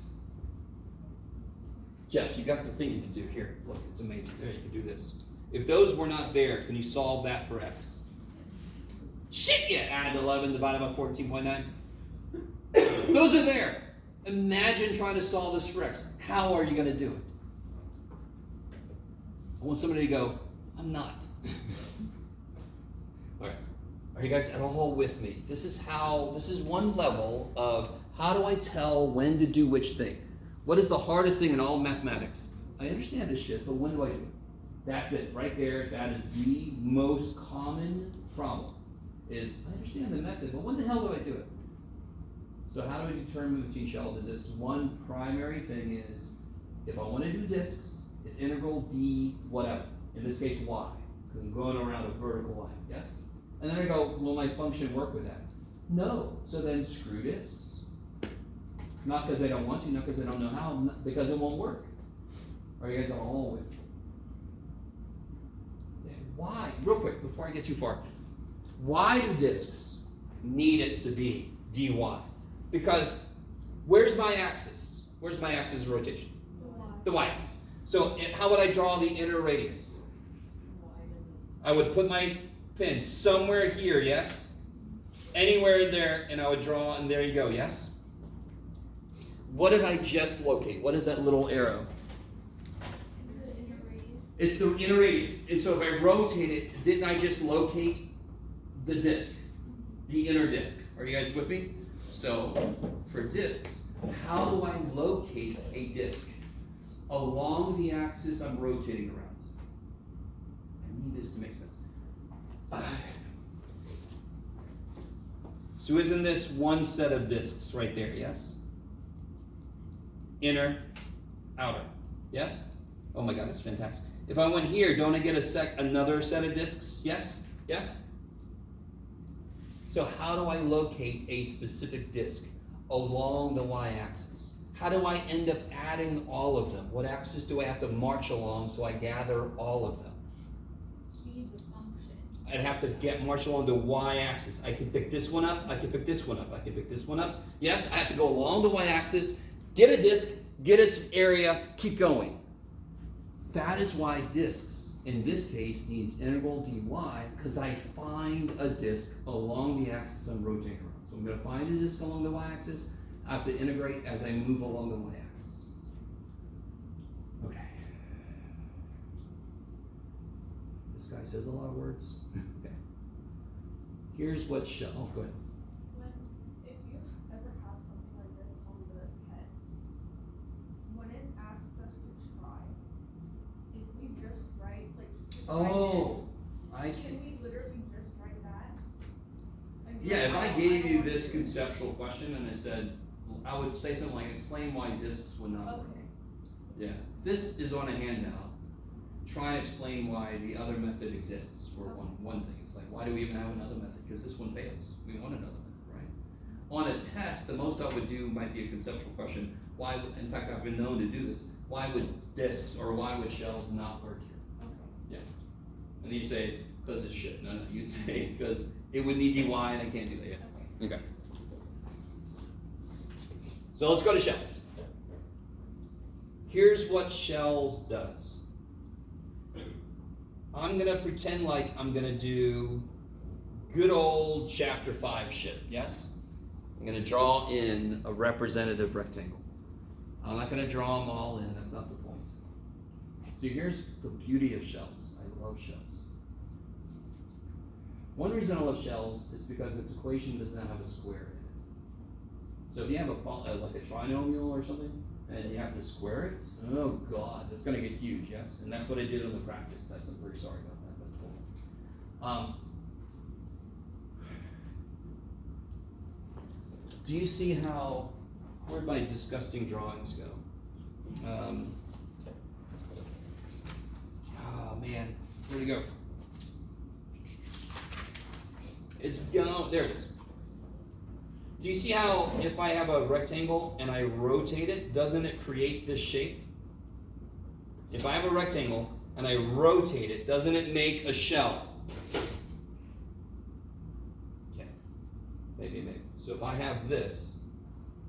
Jeff, you got the thing you can do. Here, look, it's amazing. There, you can do this. If those were not there, can you solve that for x? Shit, yeah, add 11 divided by 14.9. Those are there. Imagine trying to solve this for x. How are you going to do it? I want somebody to go, I'm not. All right. Are you guys at all with me? This is one level of how do I tell when to do which thing? What is the hardest thing in all mathematics? I understand this shit, but when do I do it? That's it, right there. That is the most common problem. Is I understand the method, but when the hell do I do it? So how do we determine between shells and disks? One primary thing is, if I want to do disks, it's integral d whatever. In this case, y, because I'm going around a vertical line, yes? And then I go, will my function work with that? No, so then screw disks. Not because I don't want to, not because I don't know how, because it won't work. Are you guys all with me? Why? Real quick, before I get too far. Why do disks need it to be dy? Because where's my axis? Where's my axis of rotation? The y-axis. So how would I draw the inner radius? I would put my pin somewhere here, yes? Anywhere in there, and I would draw, and there you go, yes? What did I just locate? What is that little arrow? It's the inner radius. And so if I rotate it, didn't I just locate the disk? The inner disk. Are you guys with me? So for disks, how do I locate a disk? Along the axis I'm rotating around. I need this to make sense. So isn't this one set of disks right there, yes? Inner, outer, yes? Oh my God, that's fantastic. If I went here, don't I get another set of disks? Yes? Yes? So how do I locate a specific disk along the y-axis? How do I end up adding all of them? What axis do I have to march along so I gather all of them? You need the function. I'd have to march along the y-axis. I can pick this one up, I can pick this one up, I can pick this one up. Yes, I have to go along the y-axis, get a disk, get its area, keep going. That is why disks, in this case, needs integral dy, because I find a disk along the axis I'm rotating around. So I'm going to find a disk along the y-axis. I have to integrate as I move along the y-axis. Okay. This guy says a lot of words. Okay. Here's what shell. Oh, go ahead. If you ever have something like this on the test, when it asks us to try, if we just write like Oh, I this, see. can we literally just write that? Like, Yeah, if I don't gave you wanna this do it. conceptual question and I said, I would say something like, explain why disks would not work. Okay. Yeah, this is on a handout. Try and explain why the other method exists for one thing. It's like, why do we even have another method? Because this one fails. We want another method, right? On a test, the most I would do might be a conceptual question. Why, in fact, I've been known to do this. Why would disks or why would shells not work here? Okay. And you say, because it's shit. No, you'd say, because it would need dy and I can't do that yet. Okay. So let's go to shells. Here's what shells does. I'm gonna pretend like I'm gonna do good old chapter 5 shit, yes? I'm gonna draw in a representative rectangle. I'm not gonna draw them all in, that's not the point. So here's the beauty of shells. I love shells. One reason I love shells is because its equation does not have a square in it. So if you have like a trinomial or something, and you have to square it, oh God, that's gonna get huge, yes? And that's what I did on the practice test. I'm very sorry about that, but cool. Do you see how, where'd my disgusting drawings go? Oh man, where'd it go? It's gone, there it is. Do you see how if I have a rectangle and I rotate it, doesn't it create this shape? If I have a rectangle and I rotate it, doesn't it make a shell? Okay, maybe. So if I have this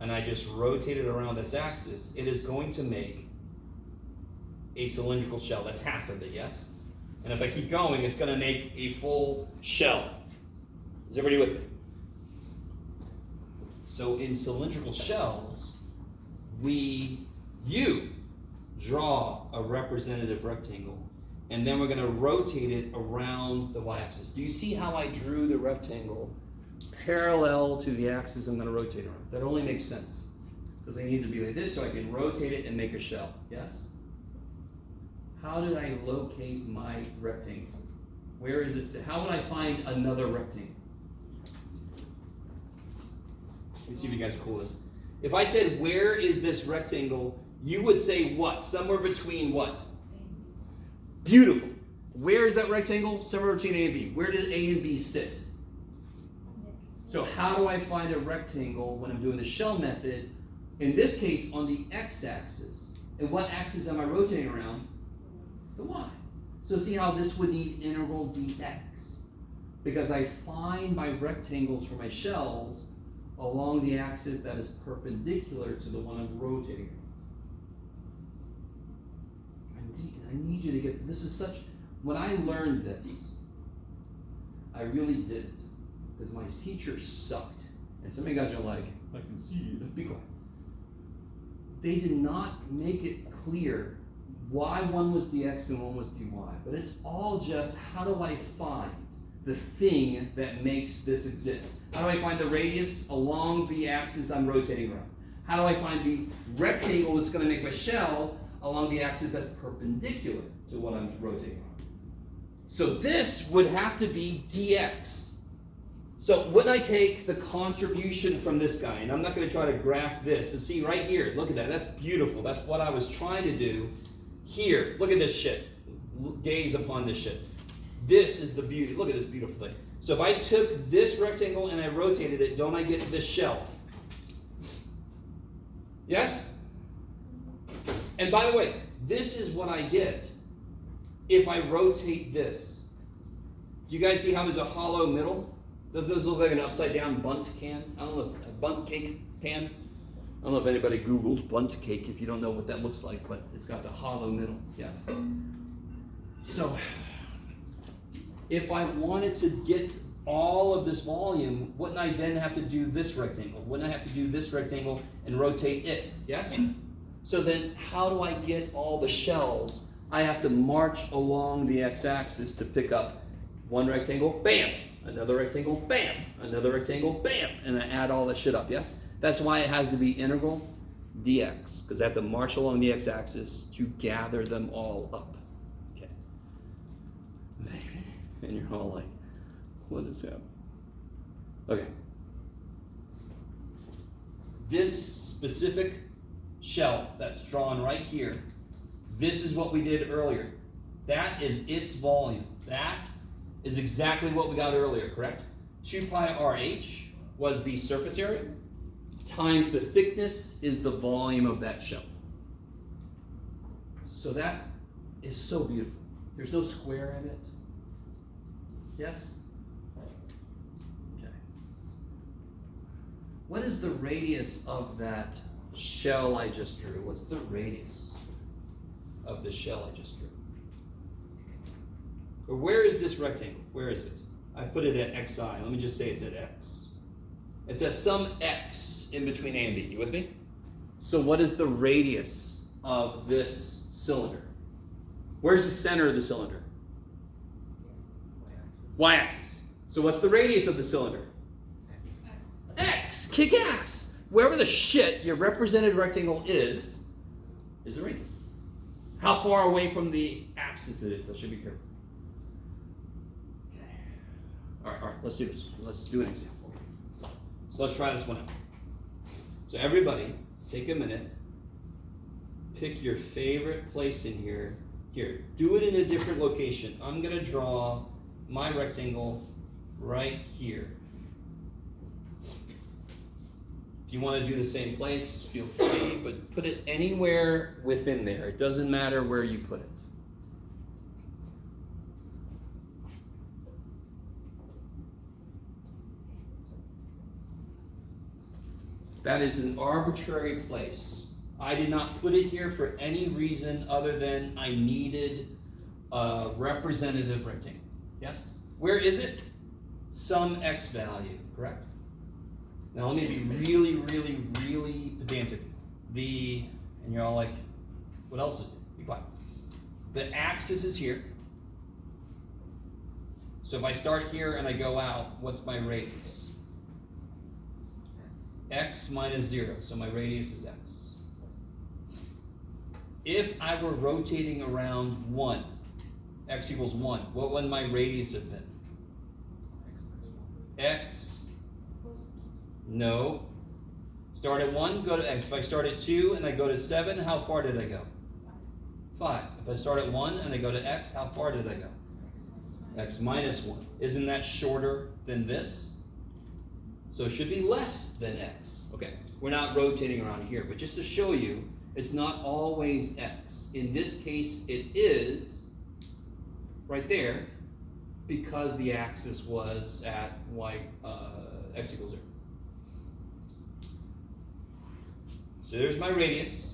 and I just rotate it around this axis, it is going to make a cylindrical shell. That's half of it, yes? And if I keep going, it's going to make a full shell. Is everybody with me? So in cylindrical shells, you draw a representative rectangle, and then we're going to rotate it around the y-axis. Do you see how I drew the rectangle parallel to the axis I'm going to rotate around? That only makes sense, because I need to be like this so I can rotate it and make a shell. Yes? How did I locate my rectangle? Where is it? How would I find another rectangle? Let me see if you guys are cool with this. If I said, where is this rectangle, you would say what? Somewhere between what? Beautiful. Where is that rectangle? Somewhere between A and B. Where does A and B sit? So how do I find a rectangle when I'm doing the shell method? In this case, on the x-axis. And what axis am I rotating around? The y. So see how this would need integral dx. Because I find my rectangles for my shells along the axis that is perpendicular to the one I'm rotating. I need you to get, this is such, when I learned this, I really didn't. Because my teacher sucked. And some of you guys are like, I can see it. Be quiet. They did not make it clear why one was the x and one was the y. But it's all just, how do I find the thing that makes this exist? How do I find the radius along the axis I'm rotating around? How do I find the rectangle that's going to make my shell along the axis that's perpendicular to what I'm rotating around? So this would have to be dx. So wouldn't I take the contribution from this guy, and I'm not going to try to graph this, but see right here, look at that, that's beautiful. That's what I was trying to do here. Look at this shit. Gaze upon this shit. This is the beauty. Look at this beautiful thing. So if I took this rectangle and I rotated it, don't I get this shell? Yes? And by the way, this is what I get if I rotate this. Do you guys see how there's a hollow middle? Doesn't this look like an upside down bundt can? I don't know if a bundt cake pan. I don't know if anybody Googled bundt cake if you don't know what that looks like, but it's got the hollow middle. Yes. So if I wanted to get all of this volume, wouldn't I then have to do this rectangle? Wouldn't I have to do this rectangle and rotate it? Yes? So then how do I get all the shells? I have to march along the x-axis to pick up one rectangle, bam! Another rectangle, bam! Another rectangle, bam! And I add all this shit up, yes? That's why it has to be integral dx, because I have to march along the x-axis to gather them all up. Okay. And you're all like, what is happening? Okay. This specific shell that's drawn right here, this is what we did earlier. That is its volume. That is exactly what we got earlier, correct? 2 pi RH was the surface area times the thickness is the volume of that shell. So that is so beautiful. There's no square in it. Yes? Okay. What is the radius of that shell I just drew? What's the radius of the shell I just drew? Or where is this rectangle? Where is it? I put it at xi. Let me just say it's at x. It's at some x in between A and B. You with me? So what is the radius of this cylinder? Where's the center of the cylinder? Y-axis. So what's the radius of the cylinder? X. Kick ass. Wherever the shit your represented rectangle is the radius. How far away from the axis it is. I should be careful. Okay. All right, let's do this. Let's do an example. So let's try this one out. So everybody, take a minute. Pick your favorite place in here. Here, do it in a different location. I'm gonna draw my rectangle right here. If you want to do the same place, feel free, but put it anywhere within there. It doesn't matter where you put it. That is an arbitrary place. I did not put it here for any reason other than I needed a representative rectangle. Yes? Where is it? some x value, correct? Now let me be really, really, really pedantic. And you're all like, what else is it? Be quiet. The axis is here. So if I start here and I go out, what's my radius? X minus 0, so my radius is x. If I were rotating around 1, x equals 1, what would my radius have been? X, no. Start at 1, go to x. If I start at 2 and I go to 7, how far did I go? 5. If I start at 1 and I go to x, how far did I go? X minus 1. Isn't that shorter than this? So it should be less than x. Okay, we're not rotating around here, but just to show you, it's not always x. In this case, it is right there because the axis was at x equals 0. So there's my radius.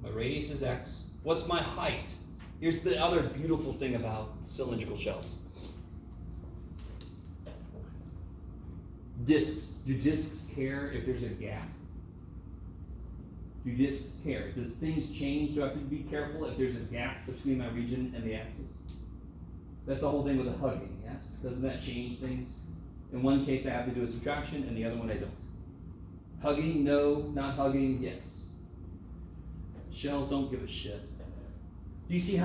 My radius is x. What's my height? Here's the other beautiful thing about cylindrical shells. Discs. Do discs care if there's a gap? Do discs care? Does things change? Do I have to be careful if there's a gap between my region and the axis? That's the whole thing with the hugging, yes? Doesn't that change things? In one case I have to do a subtraction, and the other one I don't. Hugging, no. Not hugging, yes. Shells don't give a shit. Do you see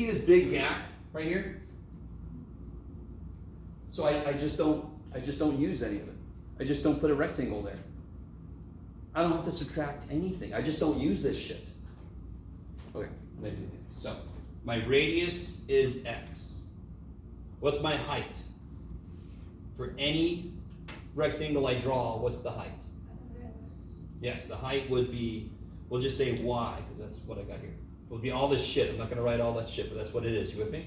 this big gap right here? So I just don't use any of it. I just don't put a rectangle there. I don't have to subtract anything. I just don't use this shit. Okay, so my radius is x. What's my height? For any rectangle I draw, what's the height? Yes, the height would be, we'll just say y, because that's what I got here. It would be all this shit. I'm not going to write all that shit, but that's what it is. You with me?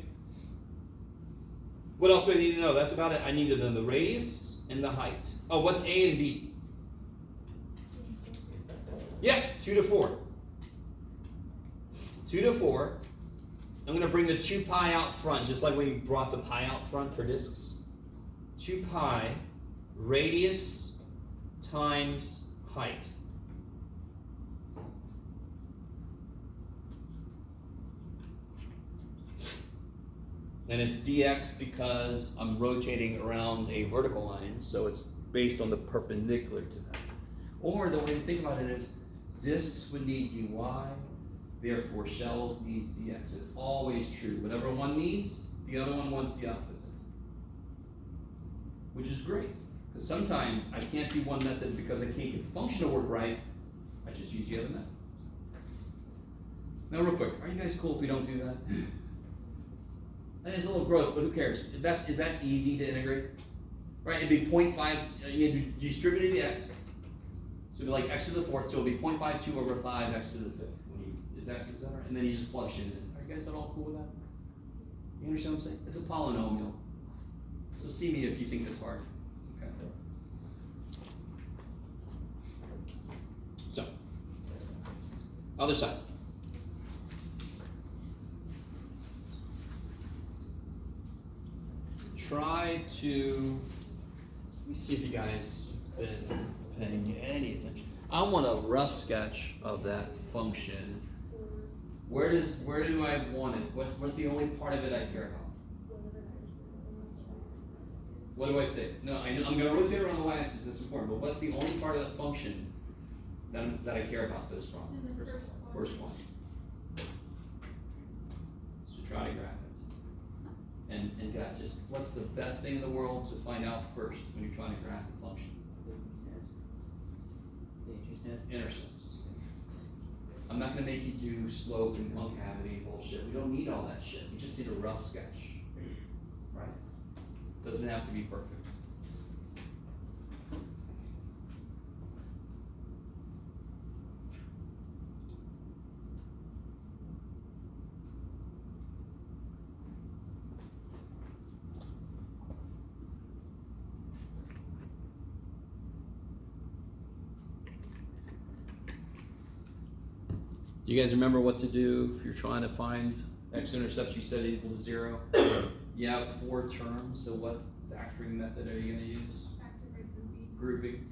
What else do I need to know? That's about it. I need to know the radius and the height. Oh, what's A and B? Yeah, 2 to 4. 2 to 4. I'm going to bring the 2 pi out front, just like we brought the pi out front for discs. 2 pi radius times height. And it's dx because I'm rotating around a vertical line, so it's based on the perpendicular to that. Or the way to think about it is, discs would need dy, therefore shells needs dx. It's always true. Whatever one needs, the other one wants the opposite. Which is great, because sometimes I can't do one method because I can't get the function to work right. I just use the other method. Now real quick, are you guys cool if we don't do that? That is a little gross, but who cares? Is that easy to integrate? Right, it'd be 0.5, you distribute the x. So it'd be like x to the 4th, so it'll be 0.52 over 5 x to the 5th. Is that right? And then you just plug it in. Are you guys all cool with that? You understand what I'm saying? It's a polynomial. So see me if you think it's hard. Okay. So, other side. Try to, let me see if you guys have been paying any attention. I want a rough sketch of that function. Where do I want it? What's the only part of it I care about? What do I say? No, I know I'm going to rotate around the y-axis. That's important. But what's the only part of the function that I care about for this problem? It's in the First one. So try to graph it. And guys, just what's the best thing in the world to find out first when you're trying to graph a function? Intercepts. I'm not going to make you do slope and concavity bullshit. We don't need all that shit. We just need a rough sketch. Right? Doesn't have to be perfect. Do you guys remember what to do if you're trying to find x-intercepts? You set it equal to 0. You have 4 terms, so what factoring method are you gonna use? Factor by grouping. Grouping.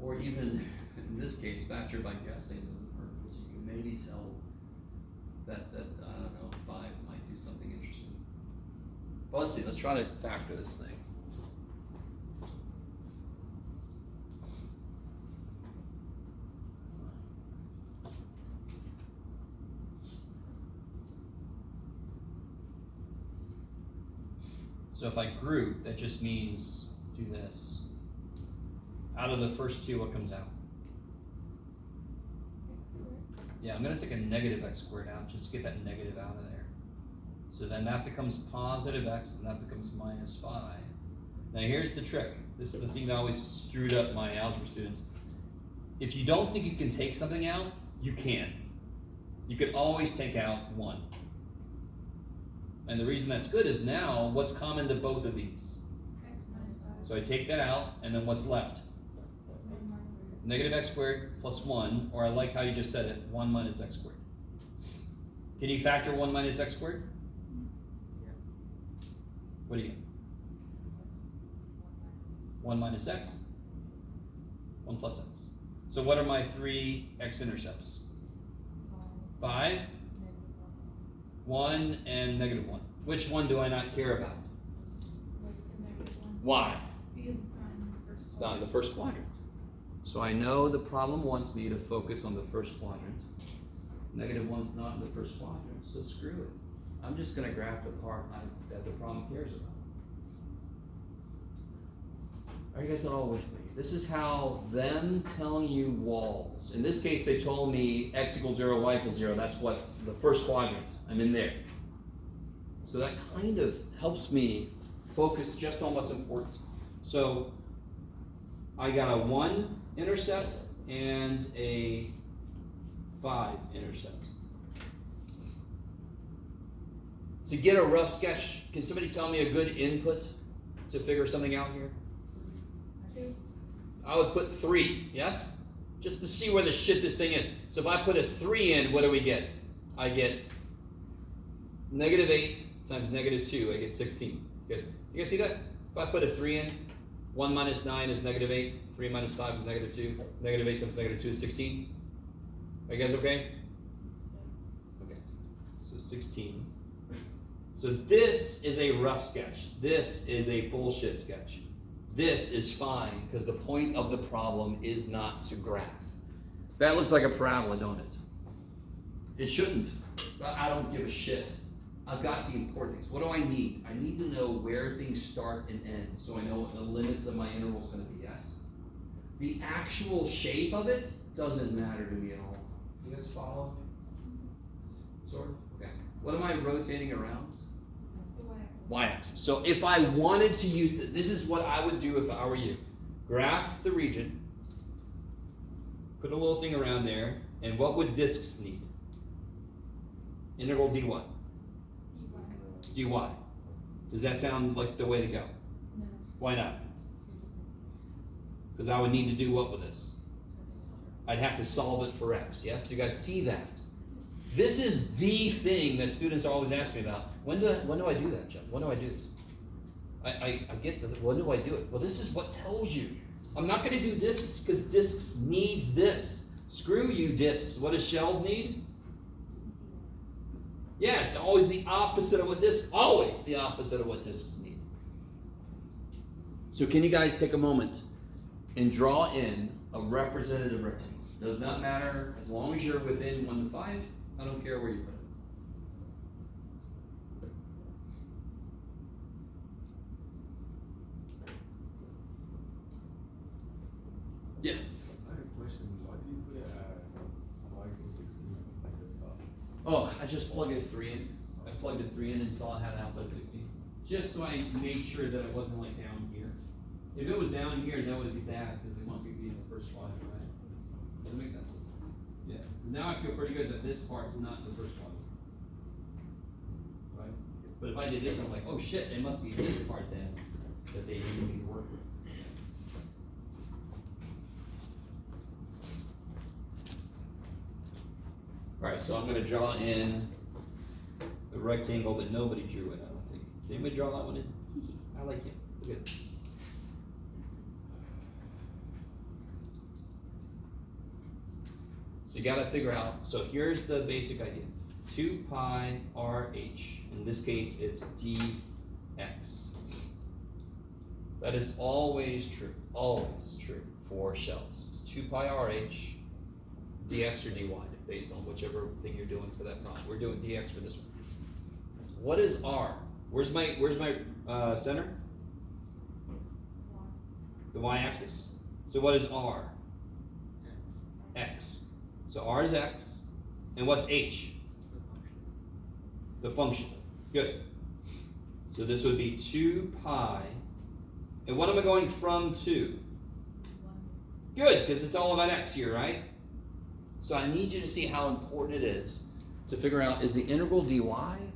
Or even, in this case, factor by guessing doesn't hurt, because you can maybe tell that, I don't know, 5 might do something interesting. Well, let's see, let's try to factor this thing. So if I group, that just means do this. Out of the first 2, what comes out? X squared. Yeah, I'm gonna take a negative x squared out, just to get that negative out of there. So then that becomes positive x, and that becomes minus 5. Now here's the trick. This is the thing that always screwed up my algebra students. If you don't think you can take something out, you can. You can always take out 1. And the reason that's good is now, what's common to both of these? X minus 5. So I take that out, and then what's left? Negative x squared plus 1, or I like how you just said it, 1 minus x squared. Can you factor 1 minus x squared? Yeah. What do you get? 1 minus x, 1 plus x. So what are my 3 x-intercepts? 5, 1, and negative 1. Which one do I not care about? Why? Because it's not in the first. It's not in the first quadrant. So I know the problem wants me to focus on the first quadrant. Negative 1's not in the first quadrant, so screw it. I'm just gonna graph the part that the problem cares about. Are you guys all with me? This is how them telling you walls. In this case, they told me x equals 0, y equals 0. That's what the first quadrant. I'm in there. So that kind of helps me focus just on what's important. So I got a 1 intercept and a 5 intercept. To get a rough sketch, can somebody tell me a good input to figure something out here? 2. I would put 3, yes? Just to see where the shit this thing is. So if I put a 3 in, what do we get? I get negative 8 times negative 2, I get 16. You guys see that? If I put a 3 in, 1 minus 9 is negative 8, 3 minus 5 is negative 2, negative 8 times negative 2 is 16. Are you guys okay? Okay, so 16. So this is a rough sketch. This is a bullshit sketch. This is fine, because the point of the problem is not to graph. That looks like a parabola, don't it? It shouldn't, but I don't give a shit. I've got the important things. What do I need? I need to know where things start and end, so I know what the limits of my interval is going to be, yes? The actual shape of it doesn't matter to me at all. You guys follow? Sort of? Okay. What am I rotating around? Y-axis. So if I wanted to use this is what I would do if I were you. Graph the region, put a little thing around there, and what would disks need? Integral d what? dy. Does that sound like the way to go? No. Why not? Because I would need to do what with this? I'd have to solve it for x, yes? Do you guys see that? This is the thing that students are always asking me about. When do I do that, Jeff? When do I do this? I get that. When do I do it? Well, this is what tells you. I'm not going to do disks because disks needs this. Screw you, disks. What does shells need? Yeah, it's always the opposite of what disks, always the opposite of what disks need. So can you guys take a moment and draw in a representative rectangle? Does not matter, as long as you're within 1 to 5, I don't care where you put it. Yeah. I have a question. Why do you put it at y equals 16 at the top? Oh, I just plugged a 3 in. I plugged a 3 in and saw it had an output of 16. Just so I made sure that it wasn't like down here. If it was down here, that would be bad because they want me to be in the first quadrant, right? Does that make sense? Yeah. Because now I feel pretty good that this part's not the first quadrant. Right? But if I did this, I'm like, oh shit, it must be this part then that they need me to work with. Alright, so I'm gonna draw in the rectangle that nobody drew in, I don't think. Did anybody draw that one in? I like him. Good. So you gotta figure out, so here's the basic idea. 2 pi RH, in this case it's dx. That is always true for shells. It's 2 pi RH, dx or dy, based on whichever thing you're doing for that problem. We're doing dx for this one. What is r? Where's my center? The y-axis. So what is r? X. So r is x, and what's h? The function. Good. So this would be 2 pi, and what am I going from to? Good, because it's all about x here, right? So I need you to see how important it is to figure out, is the integral dy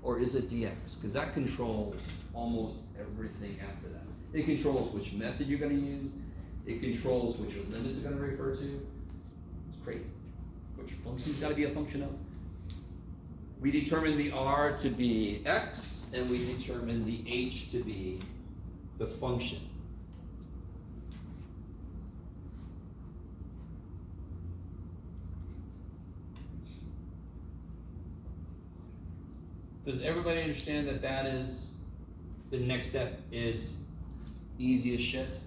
or is it dx? Because that controls almost everything after that. It controls which method you're going to use. It controls what your limits are going to refer to. It's crazy. What your function's got to be a function of. We determine the r to be x, and we determine the h to be the function. Does everybody understand that that is, the next step is easy as shit?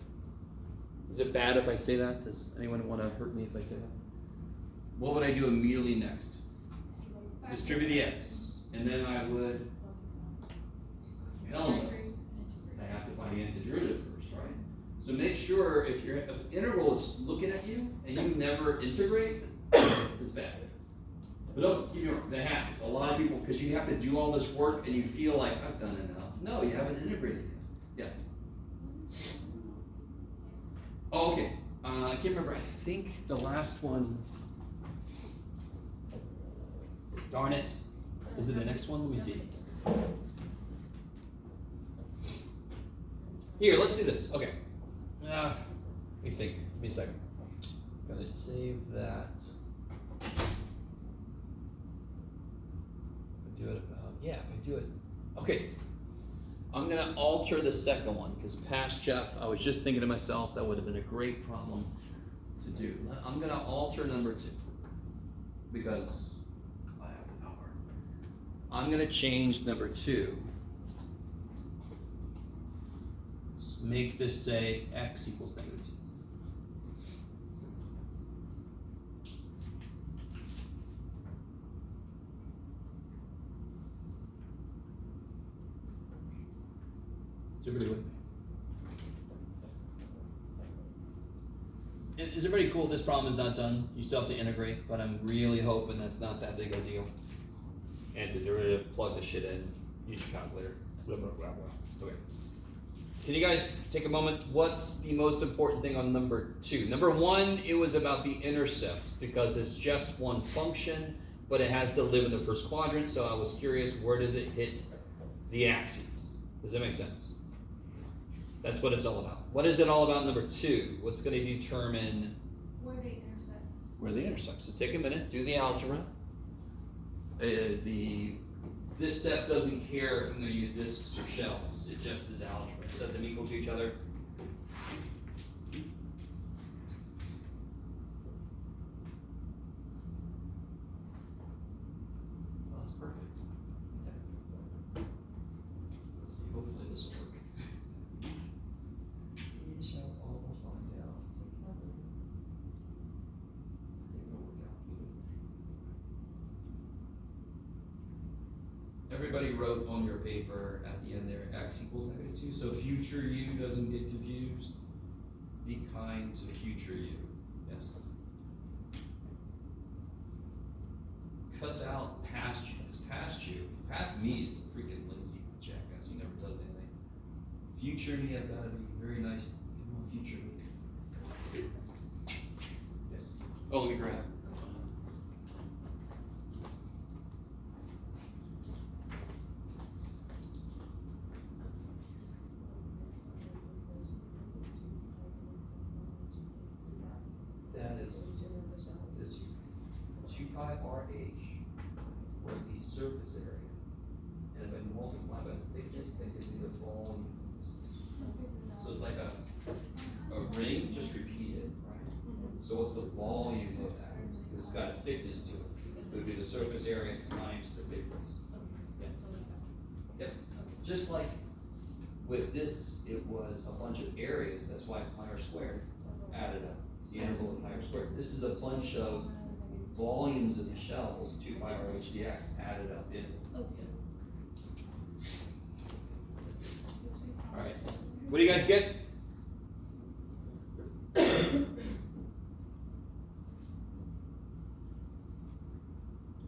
Is it bad if I say that? Does anyone want to hurt me if I say that? What would I do immediately next? Distribute the x. And then I would, elements. I have to find the antiderivative first, right? So make sure if your integral is looking at you and you never integrate, it's bad. But don't get me wrong, that happens. A lot of people, because you have to do all this work and you feel like, I've done enough. No, you haven't integrated yet. Yeah. Oh, okay. I can't remember. I think the last one. Darn it. Is it the next one? Let me see. Here, let's do this. Okay. Let me think. Give me a second. Gotta save that. Do it about, yeah, if I do it. Okay. I'm gonna alter the second one because past Jeff, I was just thinking to myself that would have been a great problem to do. I'm gonna alter number 2 because I have the power. I'm gonna change number 2. Let's make this say x equals -2. Is everybody with me? Is everybody cool if this problem is not done? You still have to integrate, but I'm really hoping that's not that big a deal. Antiderivative, plug the shit in, use your calculator. Blah, blah, blah, blah. Okay. Can you guys take a moment? What's the most important thing on number 2? Number 1, it was about the intercepts because it's just one function, but it has to live in the first quadrant, so I was curious, where does it hit the axes? Does that make sense? That's what it's all about. What is it all about, number 2? What's going to determine Where they intersect. where they intersect? So take a minute, do the algebra. This step doesn't care if I'm going to use disks or shells. It just is algebra. Set them equal to each other. Well, that's perfect. Okay. Let's see, hopefully this will work. We shall all find out. I think it'll work out beautifully. Everybody wrote on your paper at the end there, x equals -2, so future you doesn't get confused. Be kind to future you. Yes? Cuss out past you. It's past you. Past me is a freaking lazy jackass. He never does anything. Future me, I've got to be very nice. Give him a future me. Yes? Oh, let me grab. That is this 2 pi RH surface area. And if I multiply by the thickness, it gives me the volume. So it's like a ring, just repeated, right? So what's the volume of that? This has got a thickness to it. It would be the surface area times the thickness. Yep. Just like with discs, it was a bunch of areas, that's why it's pi r squared added up. The integral of pi r squared. This is a bunch of volumes of the shells, 2 pi r h dx, added up in. Alright. What do you guys get?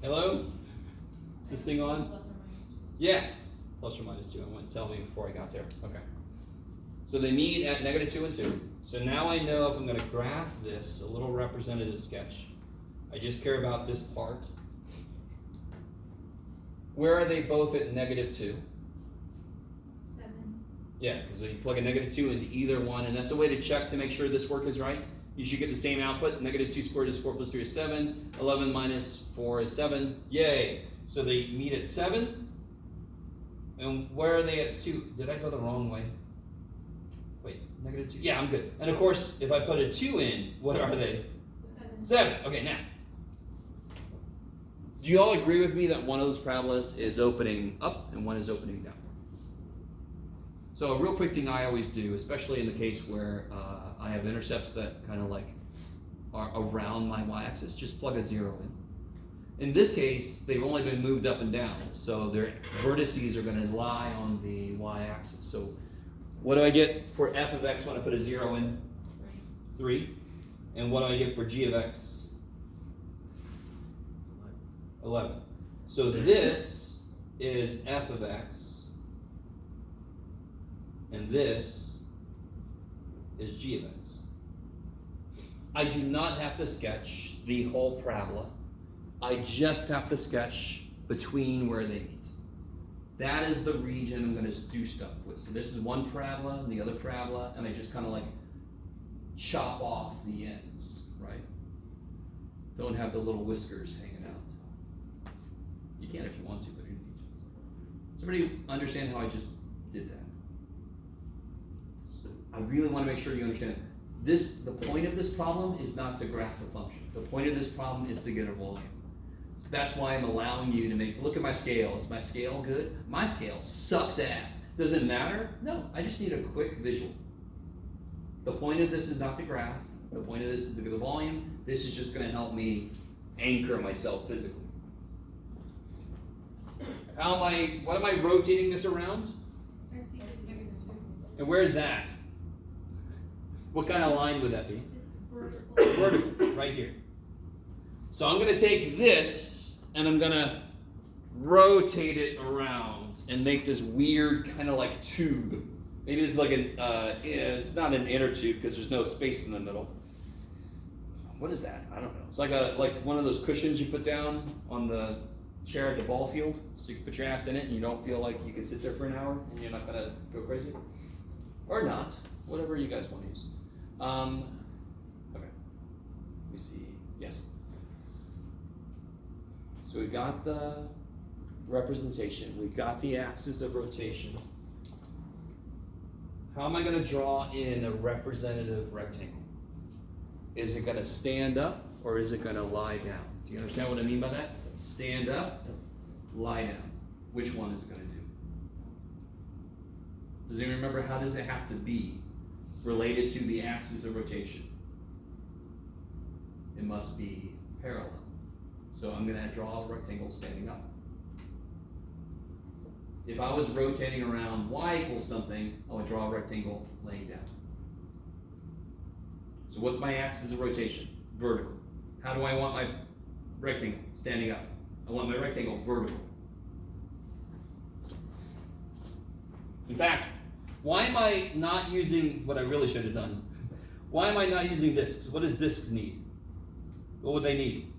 Hello? Is this thing on? Plus or minus 2. Yes. Plus or minus 2. I wouldn't tell me before I got there. Okay. So they meet at -2 and 2. So now I know if I'm going to graph this, a little representative sketch. I just care about this part. Where are they both at -2? 7. Yeah, because you plug a -2 into either one, and that's a way to check to make sure this work is right. You should get the same output. -2 squared is 4 plus 3 is 7. 11 minus 4 is 7. Yay! So they meet at 7. And where are they at 2? Did I go the wrong way? Wait, -2. Yeah, I'm good. And of course, if I put a 2 in, what are they? 7. Okay, now. Do you all agree with me that one of those parabolas is opening up and one is opening down? So a real quick thing I always do, especially in the case where I have intercepts that kind of like are around my y-axis, just plug a 0 in. In this case, they've only been moved up and down, so their vertices are going to lie on the y-axis. So what do I get for f of x when I put a 0 in? 3. And what do I get for g of x? 11. So this is f of x, and this is g of x. I do not have to sketch the whole parabola. I just have to sketch between where they meet. That is the region I'm going to do stuff with. So this is one parabola and the other parabola, and I just kind of like chop off the ends, right? Don't have the little whiskers hanging out. You can if you want to, but you need to. Somebody understand how I just did that? I really want to make sure you understand. The point of this problem is not to graph the function. The point of this problem is to get a volume. That's why I'm allowing you to look at my scale. Is my scale good? My scale sucks ass. Does it matter? No, I just need a quick visual. The point of this is not to graph. The point of this is to get the volume. This is just going to help me anchor myself physically. What am I rotating this around? I see it's -2. And where's that? What kind of line would that be? It's vertical. Vertical, right here. So I'm going to take this and I'm going to rotate it around and make this weird kind of like tube. Maybe this is like it's not an inner tube because there's no space in the middle. What is that? I don't know. It's like one of those cushions you put down on the chair at the ball field, so you can put your ass in it and you don't feel like you can sit there for an hour and you're not going to go crazy. Or not. Whatever you guys want to use. Okay. Let me see. Yes. So we've got the representation. We've got the axis of rotation. How am I going to draw in a representative rectangle? Is it going to stand up or is it going to lie down? Do you understand what I mean by that? Stand up, lie down. Which one is it going to do? Does anyone remember how does it have to be related to the axis of rotation? It must be parallel. So I'm going to draw a rectangle standing up. If I was rotating around y equals something, I would draw a rectangle laying down. So what's my axis of rotation? Vertical. How do I want my rectangle? Standing up. I want my rectangle vertical. In fact, why am I not using what I really should have done? Why am I not using discs? What does discs need? What would they need?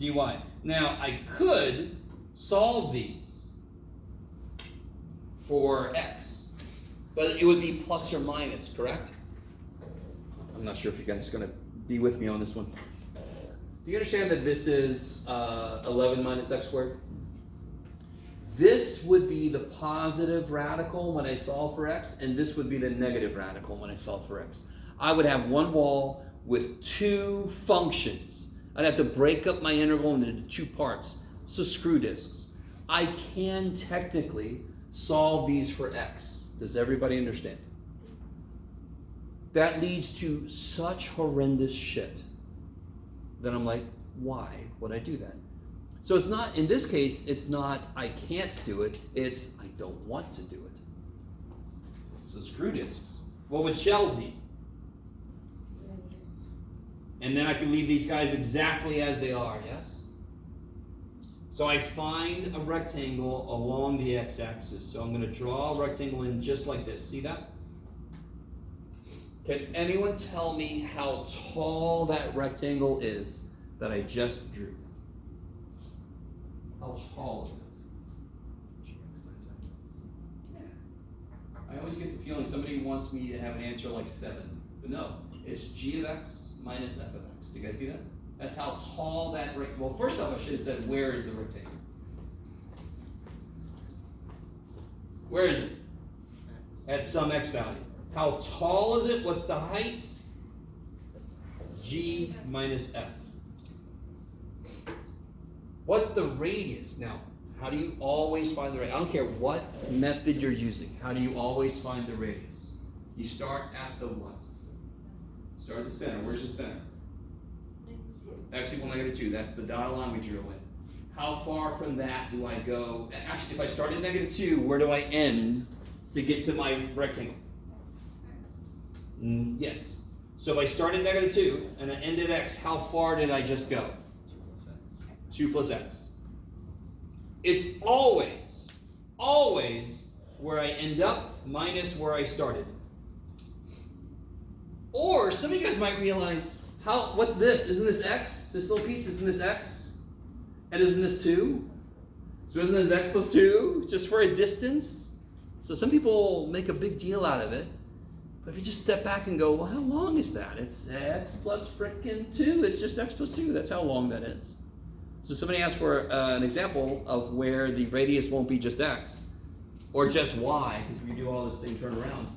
dy. Now, I could solve these for x, but it would be plus or minus, correct? I'm not sure if you guys are going to be with me on this one. Do you understand that this is 11 minus x squared? This would be the positive radical when I solve for x, and this would be the negative radical when I solve for x. I would have one wall with two functions. I'd have to break up my integral into two parts. So screw disks. I can technically solve these for x. Does everybody understand? That leads to such horrendous shit that I'm like, why would I do that? So it's not, in this case, it's not I can't do it, it's I don't want to do it. So screw disks. What would shells need? And then I can leave these guys exactly as they are, yes? So I find a rectangle along the x-axis. So I'm going to draw a rectangle in just like this. See that? Can anyone tell me how tall that rectangle is that I just drew? How tall is it? I always get the feeling somebody wants me to have an answer like 7. But no, it's g of x minus f of x. Do you guys see that? That's how tall that rectangle. Well, first off, I should have said, where is the rectangle? Where is it? At some x value. How tall is it? What's the height? G minus f. What's the radius? Now, how do you always find the radius? I don't care what method you're using. How do you always find the radius? You start at the what? Start at the center. Where's the center? X equal -2. That's the dotted line we drew in. How far from that do I go? Actually, if I start at -2, where do I end to get to my rectangle? Yes. So if I start at -2 and I end at x, how far did I just go? 2 plus x. It's always where I end up minus where I started. Or some of you guys might realize, what's this? Isn't this x? This little piece, isn't this x? And isn't this 2? So isn't this x plus 2 just for a distance? So some people make a big deal out of it. But if you just step back and go, well, how long is that? It's x plus frickin' 2. It's just x plus 2. That's how long that is. So somebody asked for an example of where the radius won't be just x, or just y, because we do all this thing turn around.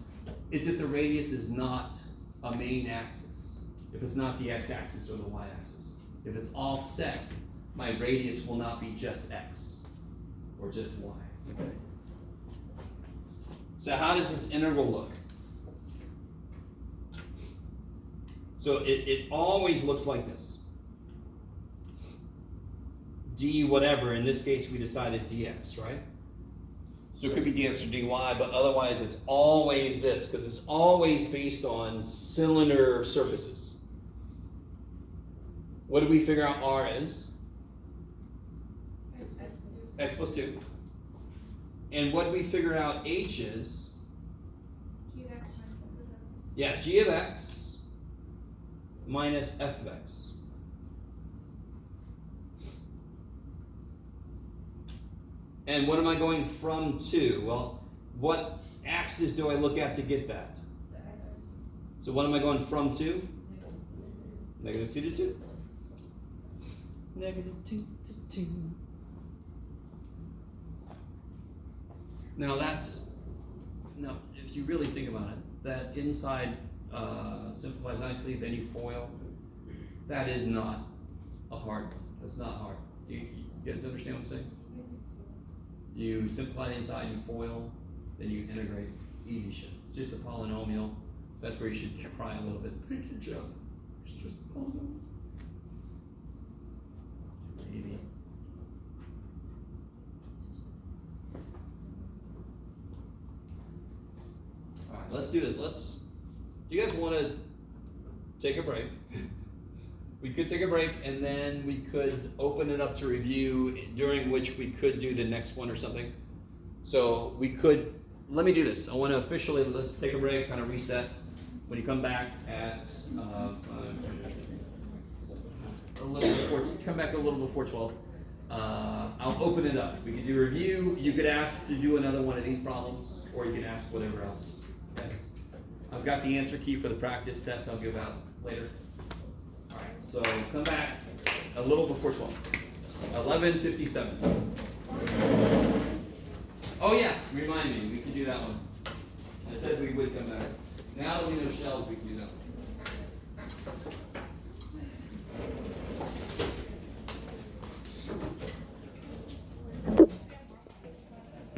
It's if the radius is not a main axis. If it's not the x-axis or the y-axis. If it's offset, my radius will not be just x, or just y. Okay. So how does this integral look? So it always looks like this. D whatever, in this case we decided dx, right? So it could be dx or dy, but otherwise it's always this, because it's always based on cylinder surfaces. What did we figure out r is? X plus 2. And what did we figure out h is? G of x minus f of x. Yeah, g of x minus f of x. And what am I going from to? Well, what axis do I look at to get that? The x. So what am I going from to? -2 to 2. -2 to 2. Now if you really think about it, that inside simplifies nicely, then you FOIL. That is not that's not hard. Do you guys understand what I'm saying? You simplify the inside, you FOIL, then you integrate. Easy shit. It's just a polynomial. That's where you should cry a little bit. Thank you, Jeff. It's just a polynomial. Maybe. Alright, let's do it. Do you guys want to take a break? We could take a break and then we could open it up to review, during which we could do the next one or something. So let me do this. I want to officially, let's take a break, kind of reset. When you come back at come back a little before 12, I'll open it up. We can do a review. You could ask to do another one of these problems, or you can ask whatever else. Yes. I've got the answer key for the practice test I'll give out later. Alright, so come back a little before 12. 11:57. Oh yeah, remind me, we can do that one. I said we would come back. Now that we know shells, we can do that one.